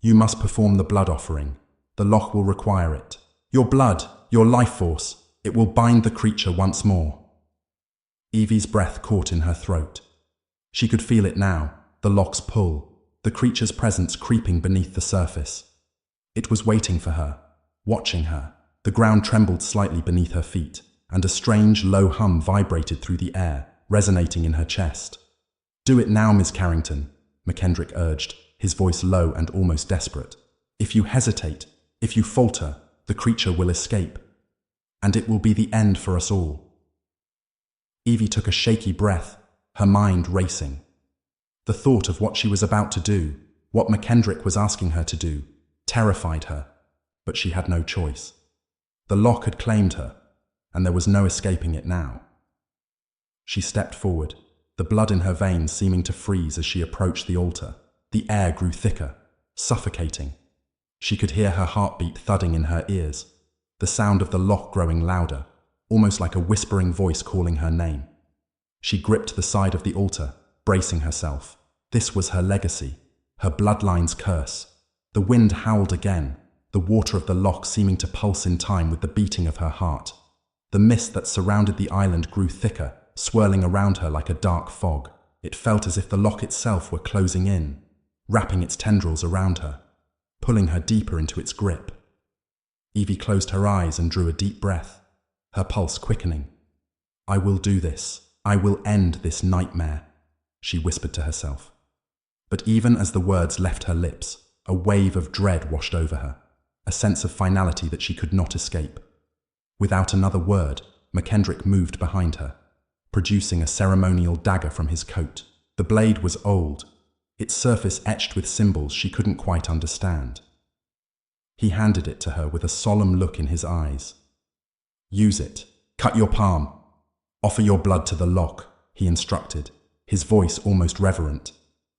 "You must perform the blood offering. The Loch will require it. Your blood, your life force, it will bind the creature once more." Evie's breath caught in her throat. She could feel it now, the Loch's pull, the creature's presence creeping beneath the surface. It was waiting for her, watching her. The ground trembled slightly beneath her feet, and a strange, low hum vibrated through the air, resonating in her chest. "Do it now, Ms. Carrington," McKendrick urged, his voice low and almost desperate. "If you hesitate, if you falter, the creature will escape, and it will be the end for us all." Evie took a shaky breath, her mind racing. The thought of what she was about to do, what McKendrick was asking her to do, terrified her, but she had no choice. The Loch had claimed her, and there was no escaping it now. She stepped forward, the blood in her veins seeming to freeze as she approached the altar. The air grew thicker, suffocating. She could hear her heartbeat thudding in her ears, the sound of the Loch growing louder, almost like a whispering voice calling her name. She gripped the side of the altar, bracing herself. This was her legacy, her bloodline's curse. The wind howled again, the water of the Loch seeming to pulse in time with the beating of her heart. The mist that surrounded the island grew thicker, swirling around her like a dark fog. It felt as if the Loch itself were closing in, wrapping its tendrils around her, pulling her deeper into its grip. Evie closed her eyes and drew a deep breath, her pulse quickening. "I will do this. I will end this nightmare," she whispered to herself. But even as the words left her lips, a wave of dread washed over her, a sense of finality that she could not escape. Without another word, McKendrick moved behind her, producing a ceremonial dagger from his coat. The blade was old, its surface etched with symbols she couldn't quite understand. He handed it to her with a solemn look in his eyes. "Use it. Cut your palm. Offer your blood to the Loch," he instructed, his voice almost reverent.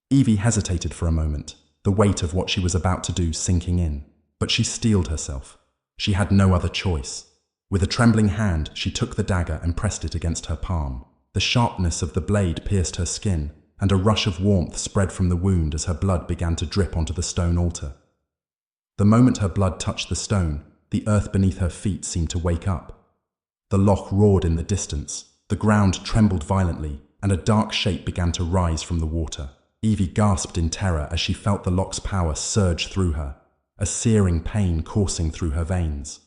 Evie hesitated for a moment, the weight of what she was about to do sinking in. But she steeled herself. She had no other choice. With a trembling hand, she took the dagger and pressed it against her palm. The sharpness of the blade pierced her skin, and a rush of warmth spread from the wound as her blood began to drip onto the stone altar. The moment her blood touched the stone, the earth beneath her feet seemed to wake up. The loch roared in the distance, the ground trembled violently, and a dark shape began to rise from the water. Evie gasped in terror as she felt the loch's power surge through her, a searing pain coursing through her veins.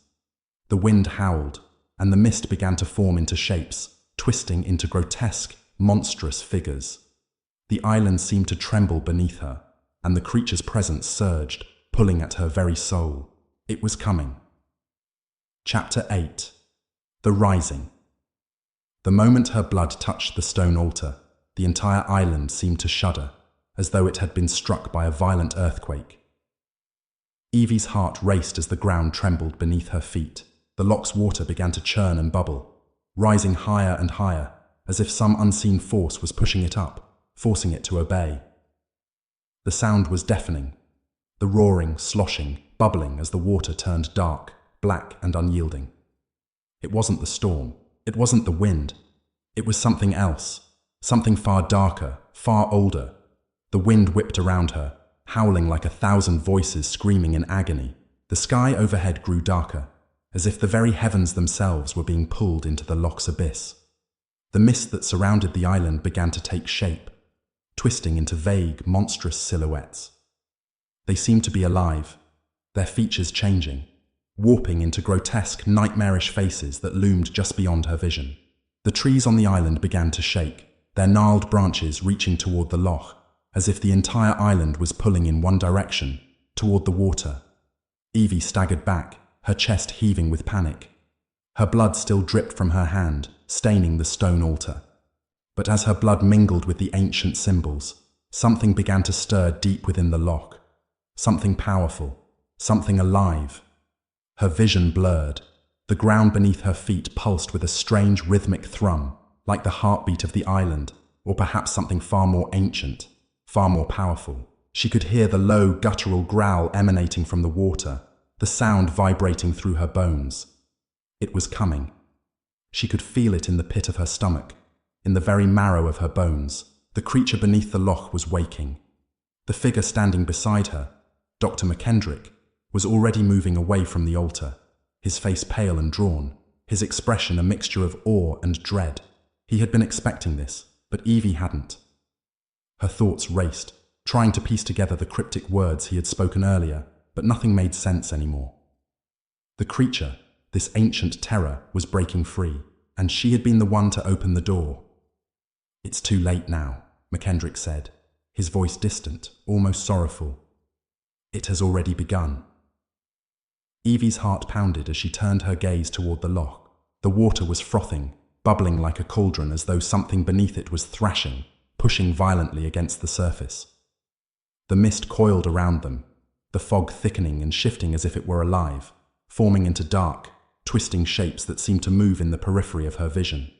The wind howled, and the mist began to form into shapes, twisting into grotesque, monstrous figures. The island seemed to tremble beneath her, and the creature's presence surged, pulling at her very soul. It was coming. Chapter 8. The Rising. The moment her blood touched the stone altar, the entire island seemed to shudder, as though it had been struck by a violent earthquake. Evie's heart raced as the ground trembled beneath her feet. The loch's water began to churn and bubble, rising higher and higher, as if some unseen force was pushing it up, forcing it to obey. The sound was deafening, the roaring, sloshing, bubbling as the water turned dark, black and unyielding. It wasn't the storm, it wasn't the wind, it was something else, something far darker, far older. The wind whipped around her, howling like 1,000 voices screaming in agony. The sky overhead grew darker, as if the very heavens themselves were being pulled into the loch's abyss. The mist that surrounded the island began to take shape, twisting into vague, monstrous silhouettes. They seemed to be alive, their features changing, warping into grotesque, nightmarish faces that loomed just beyond her vision. The trees on the island began to shake, their gnarled branches reaching toward the loch, as if the entire island was pulling in one direction, toward the water. Evie staggered back, her chest heaving with panic. Her blood still dripped from her hand, staining the stone altar. But as her blood mingled with the ancient symbols, something began to stir deep within the loch. Something powerful, something alive. Her vision blurred. The ground beneath her feet pulsed with a strange rhythmic thrum, like the heartbeat of the island, or perhaps something far more ancient, far more powerful. She could hear the low, guttural growl emanating from the water, the sound vibrating through her bones. It was coming. She could feel it in the pit of her stomach, in the very marrow of her bones. The creature beneath the loch was waking. The figure standing beside her, Dr. McKendrick, was already moving away from the altar, his face pale and drawn, his expression a mixture of awe and dread. He had been expecting this, but Evie hadn't. Her thoughts raced, trying to piece together the cryptic words he had spoken earlier, but nothing made sense anymore. The creature, this ancient terror, was breaking free, and she had been the one to open the door. "It's too late now," McKendrick said, his voice distant, almost sorrowful. "It has already begun." Evie's heart pounded as she turned her gaze toward the loch. The water was frothing, bubbling like a cauldron as though something beneath it was thrashing, pushing violently against the surface. The mist coiled around them, the fog thickening and shifting as if it were alive, forming into dark, twisting shapes that seemed to move in the periphery of her vision.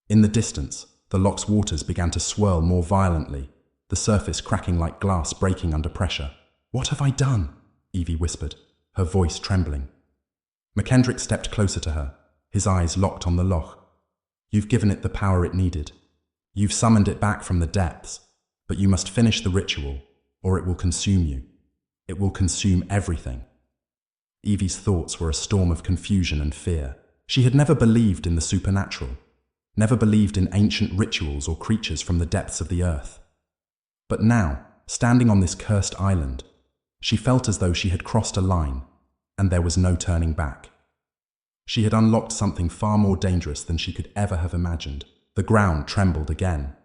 In the distance, the loch's waters began to swirl more violently, the surface cracking like glass breaking under pressure. "What have I done?" Evie whispered, her voice trembling. McKendrick stepped closer to her, his eyes locked on the loch. "You've given it the power it needed. You've summoned it back from the depths, but you must finish the ritual, or it will consume you. It will consume everything." Evie's thoughts were a storm of confusion and fear. She had never believed in the supernatural, never believed in ancient rituals or creatures from the depths of the earth. But now, standing on this cursed island, she felt as though she had crossed a line, and there was no turning back. She had unlocked something far more dangerous than she could ever have imagined. The ground trembled again,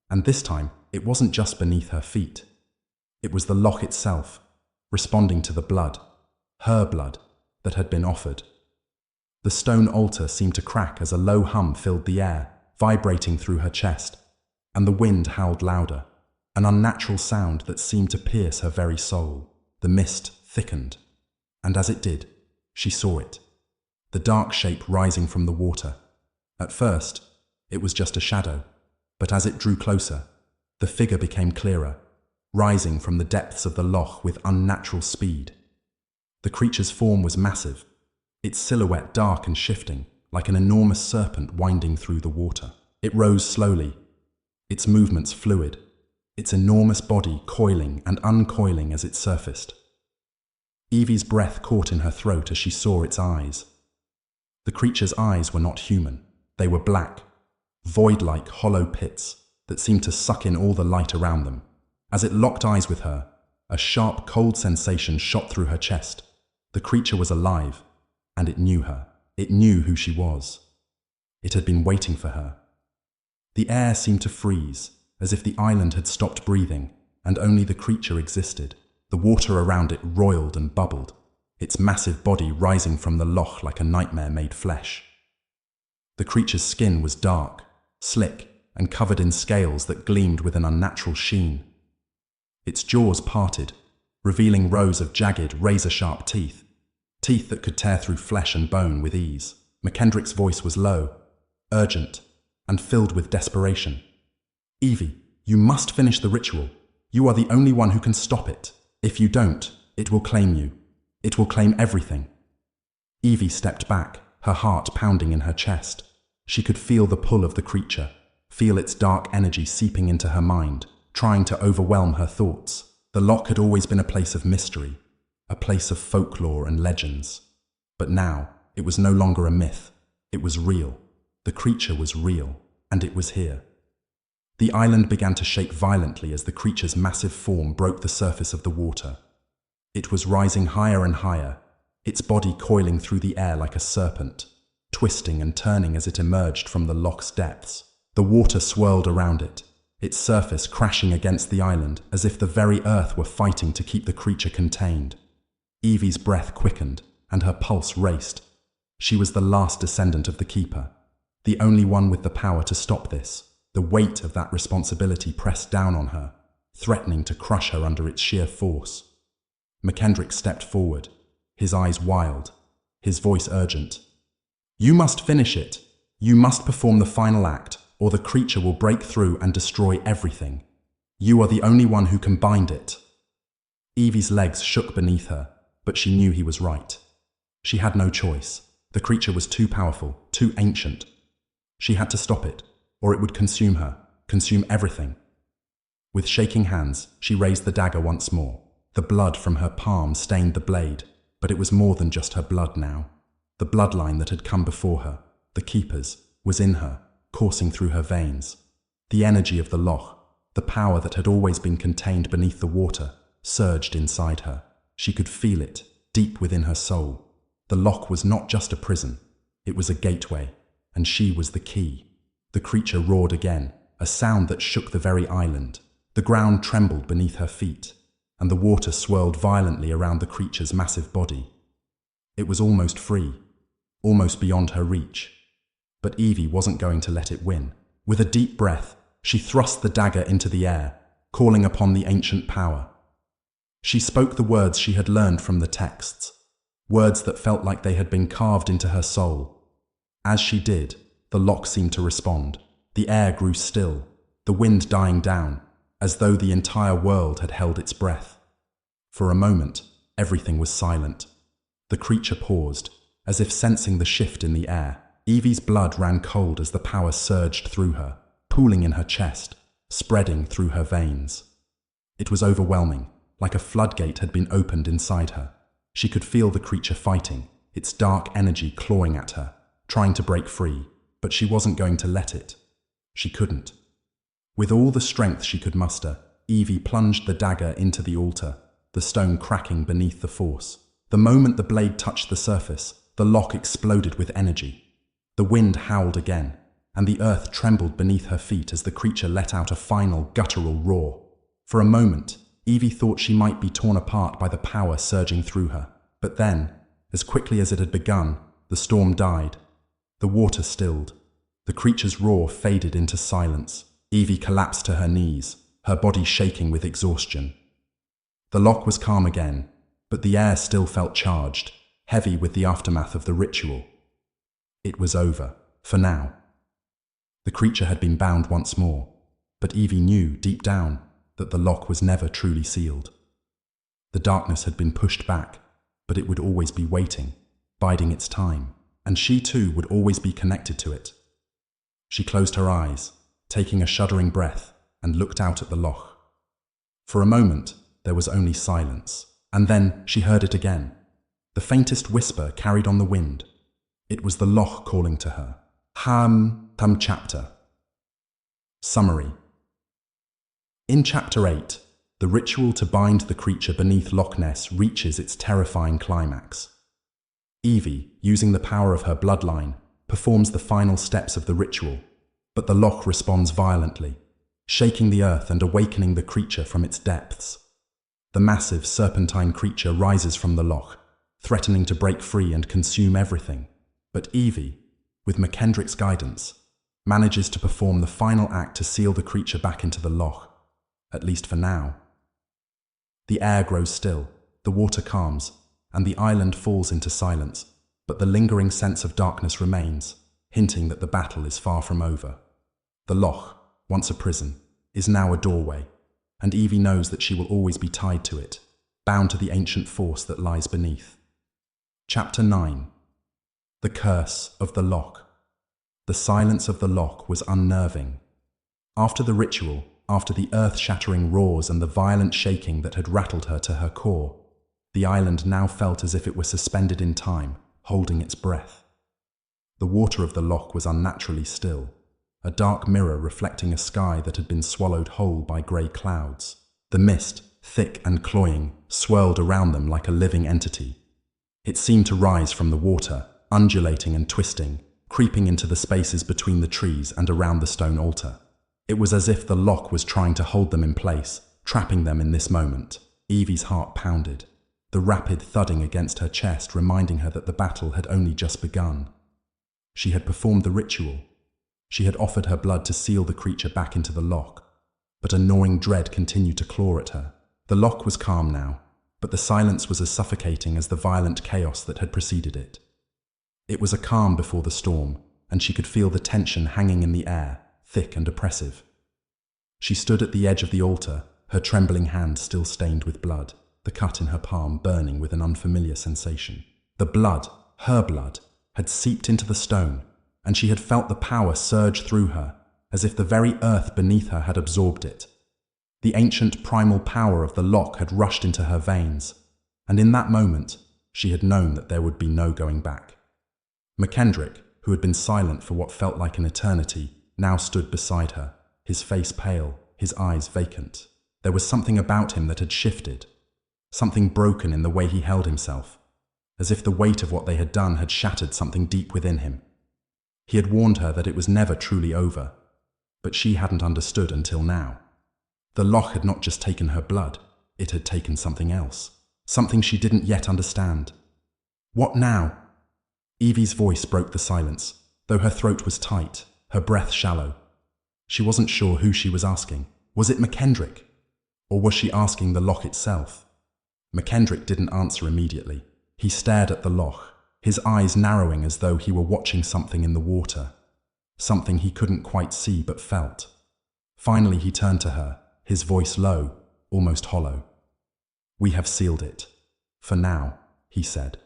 and this time it wasn't just beneath her feet. It was the loch itself, responding to the blood, her blood, that had been offered. The stone altar seemed to crack as a low hum filled the air, vibrating through her chest, and the wind howled louder, an unnatural sound that seemed to pierce her very soul. The mist thickened, and as it did, she saw it, the dark shape rising from the water. At first, it was just a shadow, but as it drew closer, the figure became clearer, rising from the depths of the loch with unnatural speed. The creature's form was massive, its silhouette dark and shifting, like an enormous serpent winding through the water. It rose slowly, its movements fluid, its enormous body coiling and uncoiling as it surfaced. Evie's breath caught in her throat as she saw its eyes. The creature's eyes were not human. They were black, void-like hollow pits that seemed to suck in all the light around them. As it locked eyes with her, a sharp, cold sensation shot through her chest. The creature was alive, and it knew her. It knew who she was. It had been waiting for her. The air seemed to freeze, as if the island had stopped breathing, and only the creature existed. The water around it roiled and bubbled, its massive body rising from the loch like a nightmare made flesh. The creature's skin was dark, slick, and covered in scales that gleamed with an unnatural sheen. Its jaws parted, revealing rows of jagged, razor-sharp teeth, teeth that could tear through flesh and bone with ease. McKendrick's voice was low, urgent, and filled with desperation. "Evie, you must finish the ritual. You are the only one who can stop it. If you don't, it will claim you. It will claim everything." Evie stepped back, her heart pounding in her chest. She could feel the pull of the creature, feel its dark energy seeping into her mind, trying to overwhelm her thoughts. The Loch had always been a place of mystery, a place of folklore and legends. But now, it was no longer a myth. It was real. The creature was real, and it was here. The island began to shake violently as the creature's massive form broke the surface of the water. It was rising higher and higher, its body coiling through the air like a serpent, twisting and turning as it emerged from the loch's depths. The water swirled around it, its surface crashing against the island as if the very earth were fighting to keep the creature contained. Evie's breath quickened, and her pulse raced. She was the last descendant of the Keeper, the only one with the power to stop this. The weight of that responsibility pressed down on her, threatening to crush her under its sheer force. McKendrick stepped forward, his eyes wild, his voice urgent. "You must finish it. You must perform the final act, or the creature will break through and destroy everything. You are the only one who can bind it." Evie's legs shook beneath her, but she knew he was right. She had no choice. The creature was too powerful, too ancient. She had to stop it, or it would consume her, consume everything. With shaking hands, she raised the dagger once more. The blood from her palm stained the blade, but it was more than just her blood now. The bloodline that had come before her, the Keeper's, was in her, coursing through her veins. The energy of the Loch, the power that had always been contained beneath the water, surged inside her. She could feel it, deep within her soul. The Loch was not just a prison, it was a gateway, and she was the key. The creature roared again, a sound that shook the very island. The ground trembled beneath her feet, and the water swirled violently around the creature's massive body. It was almost free, almost beyond her reach. But Evie wasn't going to let it win. With a deep breath, she thrust the dagger into the air, calling upon the ancient power. She spoke the words she had learned from the texts, words that felt like they had been carved into her soul. As she did, the Loch seemed to respond. The air grew still, the wind dying down, as though the entire world had held its breath. For a moment, everything was silent. The creature paused, as if sensing the shift in the air. Evie's blood ran cold as the power surged through her, pooling in her chest, spreading through her veins. It was overwhelming, like a floodgate had been opened inside her. She could feel the creature fighting, its dark energy clawing at her, trying to break free, but she wasn't going to let it. She couldn't. With all the strength she could muster, Evie plunged the dagger into the altar, the stone cracking beneath the force. The moment the blade touched the surface, the Loch exploded with energy. The wind howled again, and the earth trembled beneath her feet as the creature let out a final guttural roar. For a moment, Evie thought she might be torn apart by the power surging through her. But then, as quickly as it had begun, the storm died. The water stilled. The creature's roar faded into silence. Evie collapsed to her knees, her body shaking with exhaustion. The Loch was calm again, but the air still felt charged, heavy with the aftermath of the ritual. It was over, for now. The creature had been bound once more, but Evie knew, deep down, that the Loch was never truly sealed. The darkness had been pushed back, but it would always be waiting, biding its time, and she too would always be connected to it. She closed her eyes, taking a shuddering breath, and looked out at the loch. For a moment, there was only silence, and then she heard it again. The faintest whisper carried on the wind. It was the loch calling to her. Thumb chapter. Summary. In Chapter 8, the ritual to bind the creature beneath Loch Ness reaches its terrifying climax. Evie, using the power of her bloodline, performs the final steps of the ritual, but the loch responds violently, shaking the earth and awakening the creature from its depths. The massive serpentine creature rises from the loch, threatening to break free and consume everything. But Evie, with McKendrick's guidance, manages to perform the final act to seal the creature back into the loch, at least for now. The air grows still, the water calms, and the island falls into silence, but the lingering sense of darkness remains, hinting that the battle is far from over. The loch, once a prison, is now a doorway, and Evie knows that she will always be tied to it, bound to the ancient force that lies beneath. Chapter 9. The Curse of the Loch. The silence of the loch was unnerving. After the ritual, after the earth-shattering roars and the violent shaking that had rattled her to her core, the island now felt as if it were suspended in time, holding its breath. The water of the loch was unnaturally still, a dark mirror reflecting a sky that had been swallowed whole by grey clouds. The mist, thick and cloying, swirled around them like a living entity. It seemed to rise from the water, undulating and twisting, creeping into the spaces between the trees and around the stone altar. It was as if the loch was trying to hold them in place, trapping them in this moment. Evie's heart pounded, the rapid thudding against her chest reminding her that the battle had only just begun. She had performed the ritual. She had offered her blood to seal the creature back into the loch, but a gnawing dread continued to claw at her. The loch was calm now, but the silence was as suffocating as the violent chaos that had preceded it. It was a calm before the storm, and she could feel the tension hanging in the air, thick and oppressive. She stood at the edge of the altar, her trembling hand still stained with blood, the cut in her palm burning with an unfamiliar sensation. The blood, her blood, had seeped into the stone, and she had felt the power surge through her, as if the very earth beneath her had absorbed it. The ancient primal power of the loch had rushed into her veins, and in that moment, she had known that there would be no going back. McKendrick, who had been silent for what felt like an eternity, now stood beside her, his face pale, his eyes vacant. There was something about him that had shifted, something broken in the way he held himself, as if the weight of what they had done had shattered something deep within him. He had warned her that it was never truly over, but she hadn't understood until now. The loch had not just taken her blood, it had taken something else, something she didn't yet understand. What now? Evie's voice broke the silence, though her throat was tight, her breath shallow. She wasn't sure who she was asking. Was it McKendrick? Or was she asking the loch itself? McKendrick didn't answer immediately. He stared at the loch, his eyes narrowing as though he were watching something in the water, something he couldn't quite see but felt. Finally he turned to her, his voice low, almost hollow. "We have sealed it. For now," he said,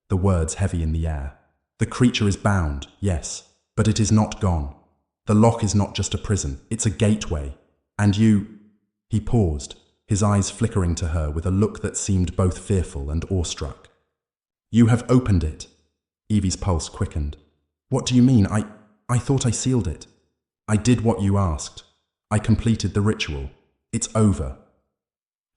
the words heavy in the air. "The creature is bound, yes, but it is not gone. The loch is not just a prison, it's a gateway. And you—" He paused, his eyes flickering to her with a look that seemed both fearful and awestruck. "You have opened it." Evie's pulse quickened. "What do you mean? I thought I sealed it. I did what you asked. I completed the ritual. It's over."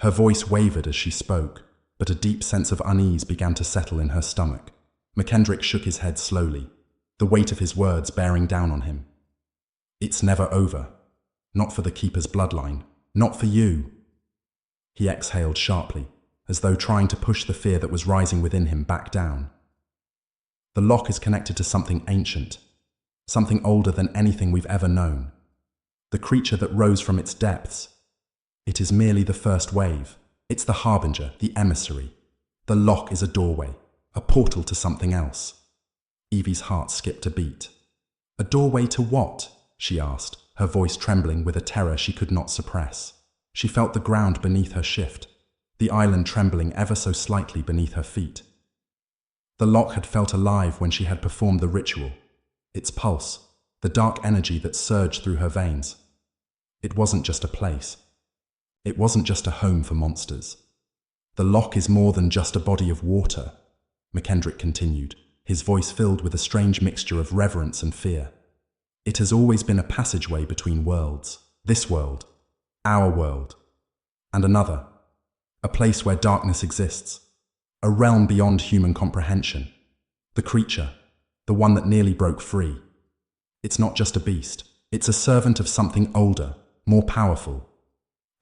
Her voice wavered as she spoke, but a deep sense of unease began to settle in her stomach. McKendrick shook his head slowly, the weight of his words bearing down on him. "It's never over. Not for the Keeper's bloodline. Not for you." He exhaled sharply, as though trying to push the fear that was rising within him back down. "The loch is connected to something ancient, something older than anything we've ever known. The creature that rose from its depths. It is merely the first wave. It's the harbinger, the emissary. The loch is a doorway, a portal to something else." Evie's heart skipped a beat. "A doorway to what?" she asked, her voice trembling with a terror she could not suppress. She felt the ground beneath her shift, the island trembling ever so slightly beneath her feet. The loch had felt alive when she had performed the ritual. Its pulse, the dark energy that surged through her veins. It wasn't just a place. It wasn't just a home for monsters. The loch is more than just a body of water, McKendrick continued, his voice filled with a strange mixture of reverence and fear. It has always been a passageway between worlds. This world, our world, and another. A place where darkness exists. A realm beyond human comprehension. The creature, the one that nearly broke free. It's not just a beast. It's a servant of something older, more powerful.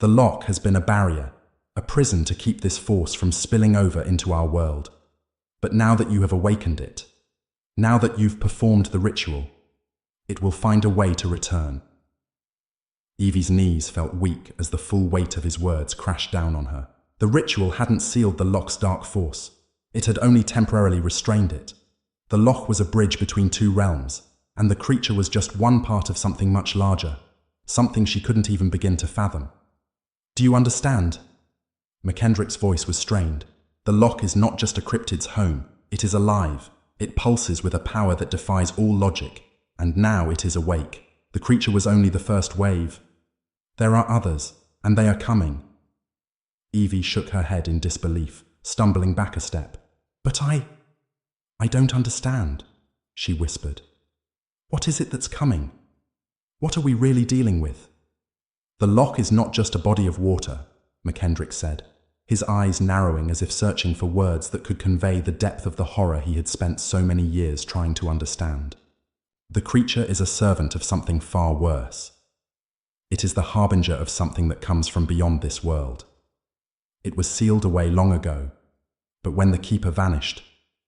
The loch has been a barrier, a prison to keep this force from spilling over into our world. But now that you have awakened it, now that you've performed the ritual, it will find a way to return. Evie's knees felt weak as the full weight of his words crashed down on her. The ritual hadn't sealed the loch's dark force. It had only temporarily restrained it. The loch was a bridge between two realms, and the creature was just one part of something much larger, something she couldn't even begin to fathom. Do you understand? McKendrick's voice was strained. The loch is not just a cryptid's home. It is alive. It pulses with a power that defies all logic. And now it is awake. The creature was only the first wave. There are others, and they are coming. Evie shook her head in disbelief, stumbling back a step. But I don't understand, she whispered. What is it that's coming? What are we really dealing with? The loch is not just a body of water, McKendrick said, his eyes narrowing as if searching for words that could convey the depth of the horror he had spent so many years trying to understand. The creature is a servant of something far worse. It is the harbinger of something that comes from beyond this world. It was sealed away long ago, but when the keeper vanished,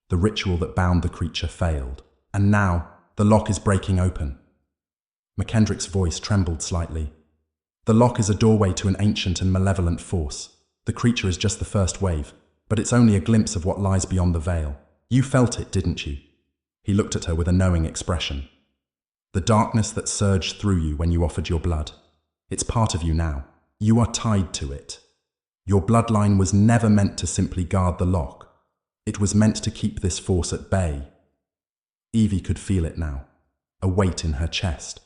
the ritual that bound the creature failed, and now the loch is breaking open. McKendrick's voice trembled slightly. The loch is a doorway to an ancient and malevolent force. The creature is just the first wave, but it's only a glimpse of what lies beyond the veil. You felt it, didn't you? He looked at her with a knowing expression. The darkness that surged through you when you offered your blood. It's part of you now. You are tied to it. Your bloodline was never meant to simply guard the loch. It was meant to keep this force at bay. Evie could feel it now, a weight in her chest,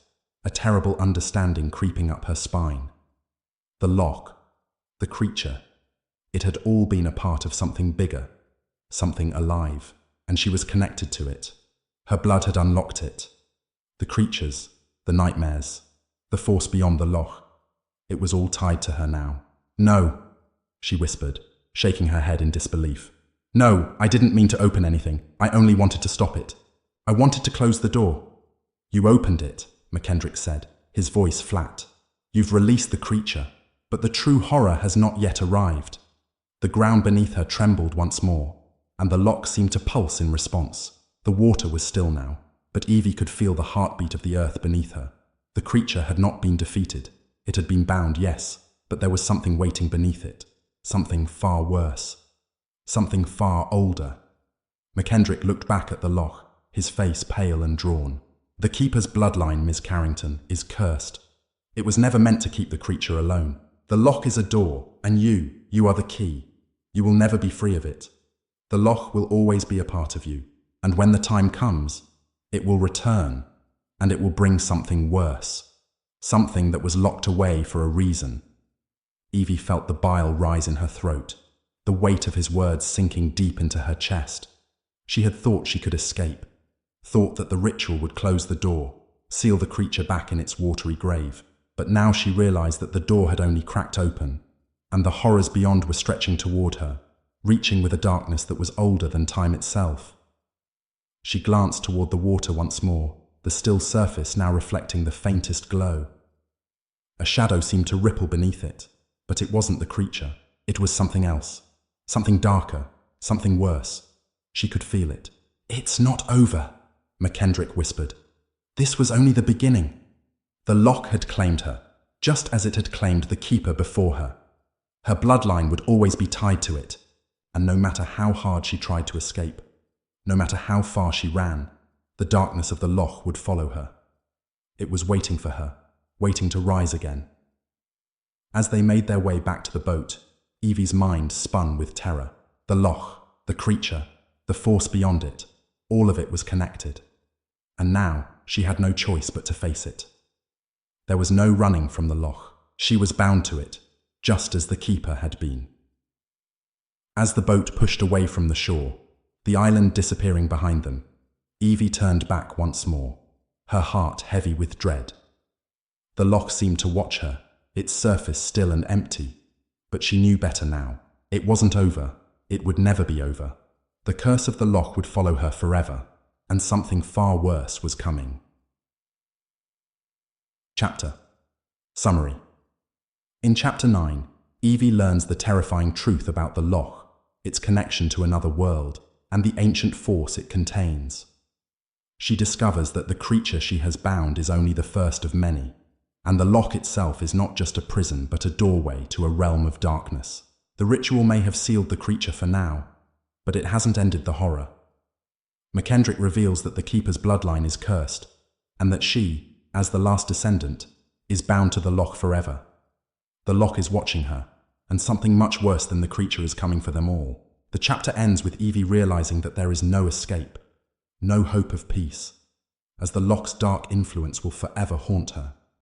a terrible understanding creeping up her spine. The loch, the creature, it had all been a part of something bigger, something alive, and she was connected to it. Her blood had unlocked it. The creatures, the nightmares, the force beyond the loch. It was all tied to her now. No, she whispered, shaking her head in disbelief. No, I didn't mean to open anything. I only wanted to stop it. I wanted to close the door. You opened it, McKendrick said, his voice flat. You've released the creature, but the true horror has not yet arrived. The ground beneath her trembled once more, and the loch seemed to pulse in response. The water was still now, but Evie could feel the heartbeat of the earth beneath her. The creature had not been defeated. It had been bound, yes, but there was something waiting beneath it. Something far worse. Something far older. McKendrick looked back at the loch, his face pale and drawn. The keeper's bloodline, Miss Carrington, is cursed. It was never meant to keep the creature alone. The loch is a door, and you are the key. You will never be free of it. The loch will always be a part of you, and when the time comes, it will return, and it will bring something worse. Something that was locked away for a reason. Evie felt the bile rise in her throat, the weight of his words sinking deep into her chest. She had thought she could escape, thought that the ritual would close the door, seal the creature back in its watery grave. But now she realized that the door had only cracked open, and the horrors beyond were stretching toward her, reaching with a darkness that was older than time itself. She glanced toward the water once more, the still surface now reflecting the faintest glow. A shadow seemed to ripple beneath it, but it wasn't the creature. It was something else, something darker, something worse. She could feel it. It's not over, McKendrick whispered. This was only the beginning. The loch had claimed her, just as it had claimed the keeper before her. Her bloodline would always be tied to it, and no matter how hard she tried to escape, no matter how far she ran, the darkness of the loch would follow her. It was waiting for her, waiting to rise again. As they made their way back to the boat, Evie's mind spun with terror. The loch, the creature, the force beyond it, all of it was connected. And now she had no choice but to face it. There was no running from the loch. She was bound to it, just as the keeper had been. As the boat pushed away from the shore, the island disappearing behind them, Evie turned back once more, her heart heavy with dread. The loch seemed to watch her, its surface still and empty, but she knew better now. It wasn't over. It would never be over. The curse of the loch would follow her forever, and something far worse was coming. Chapter Summary. In Chapter 9, Evie learns the terrifying truth about the Loch, its connection to another world, and the ancient force it contains. She discovers that the creature she has bound is only the first of many, and the Loch itself is not just a prison but a doorway to a realm of darkness. The ritual may have sealed the creature for now, but it hasn't ended the horror. McKendrick reveals that the Keeper's bloodline is cursed, and that she, as the last descendant, is bound to the Loch forever. The Loch is watching her, and something much worse than the creature is coming for them all. The chapter ends with Evie realizing that there is no escape, no hope of peace, as the Loch's dark influence will forever haunt her.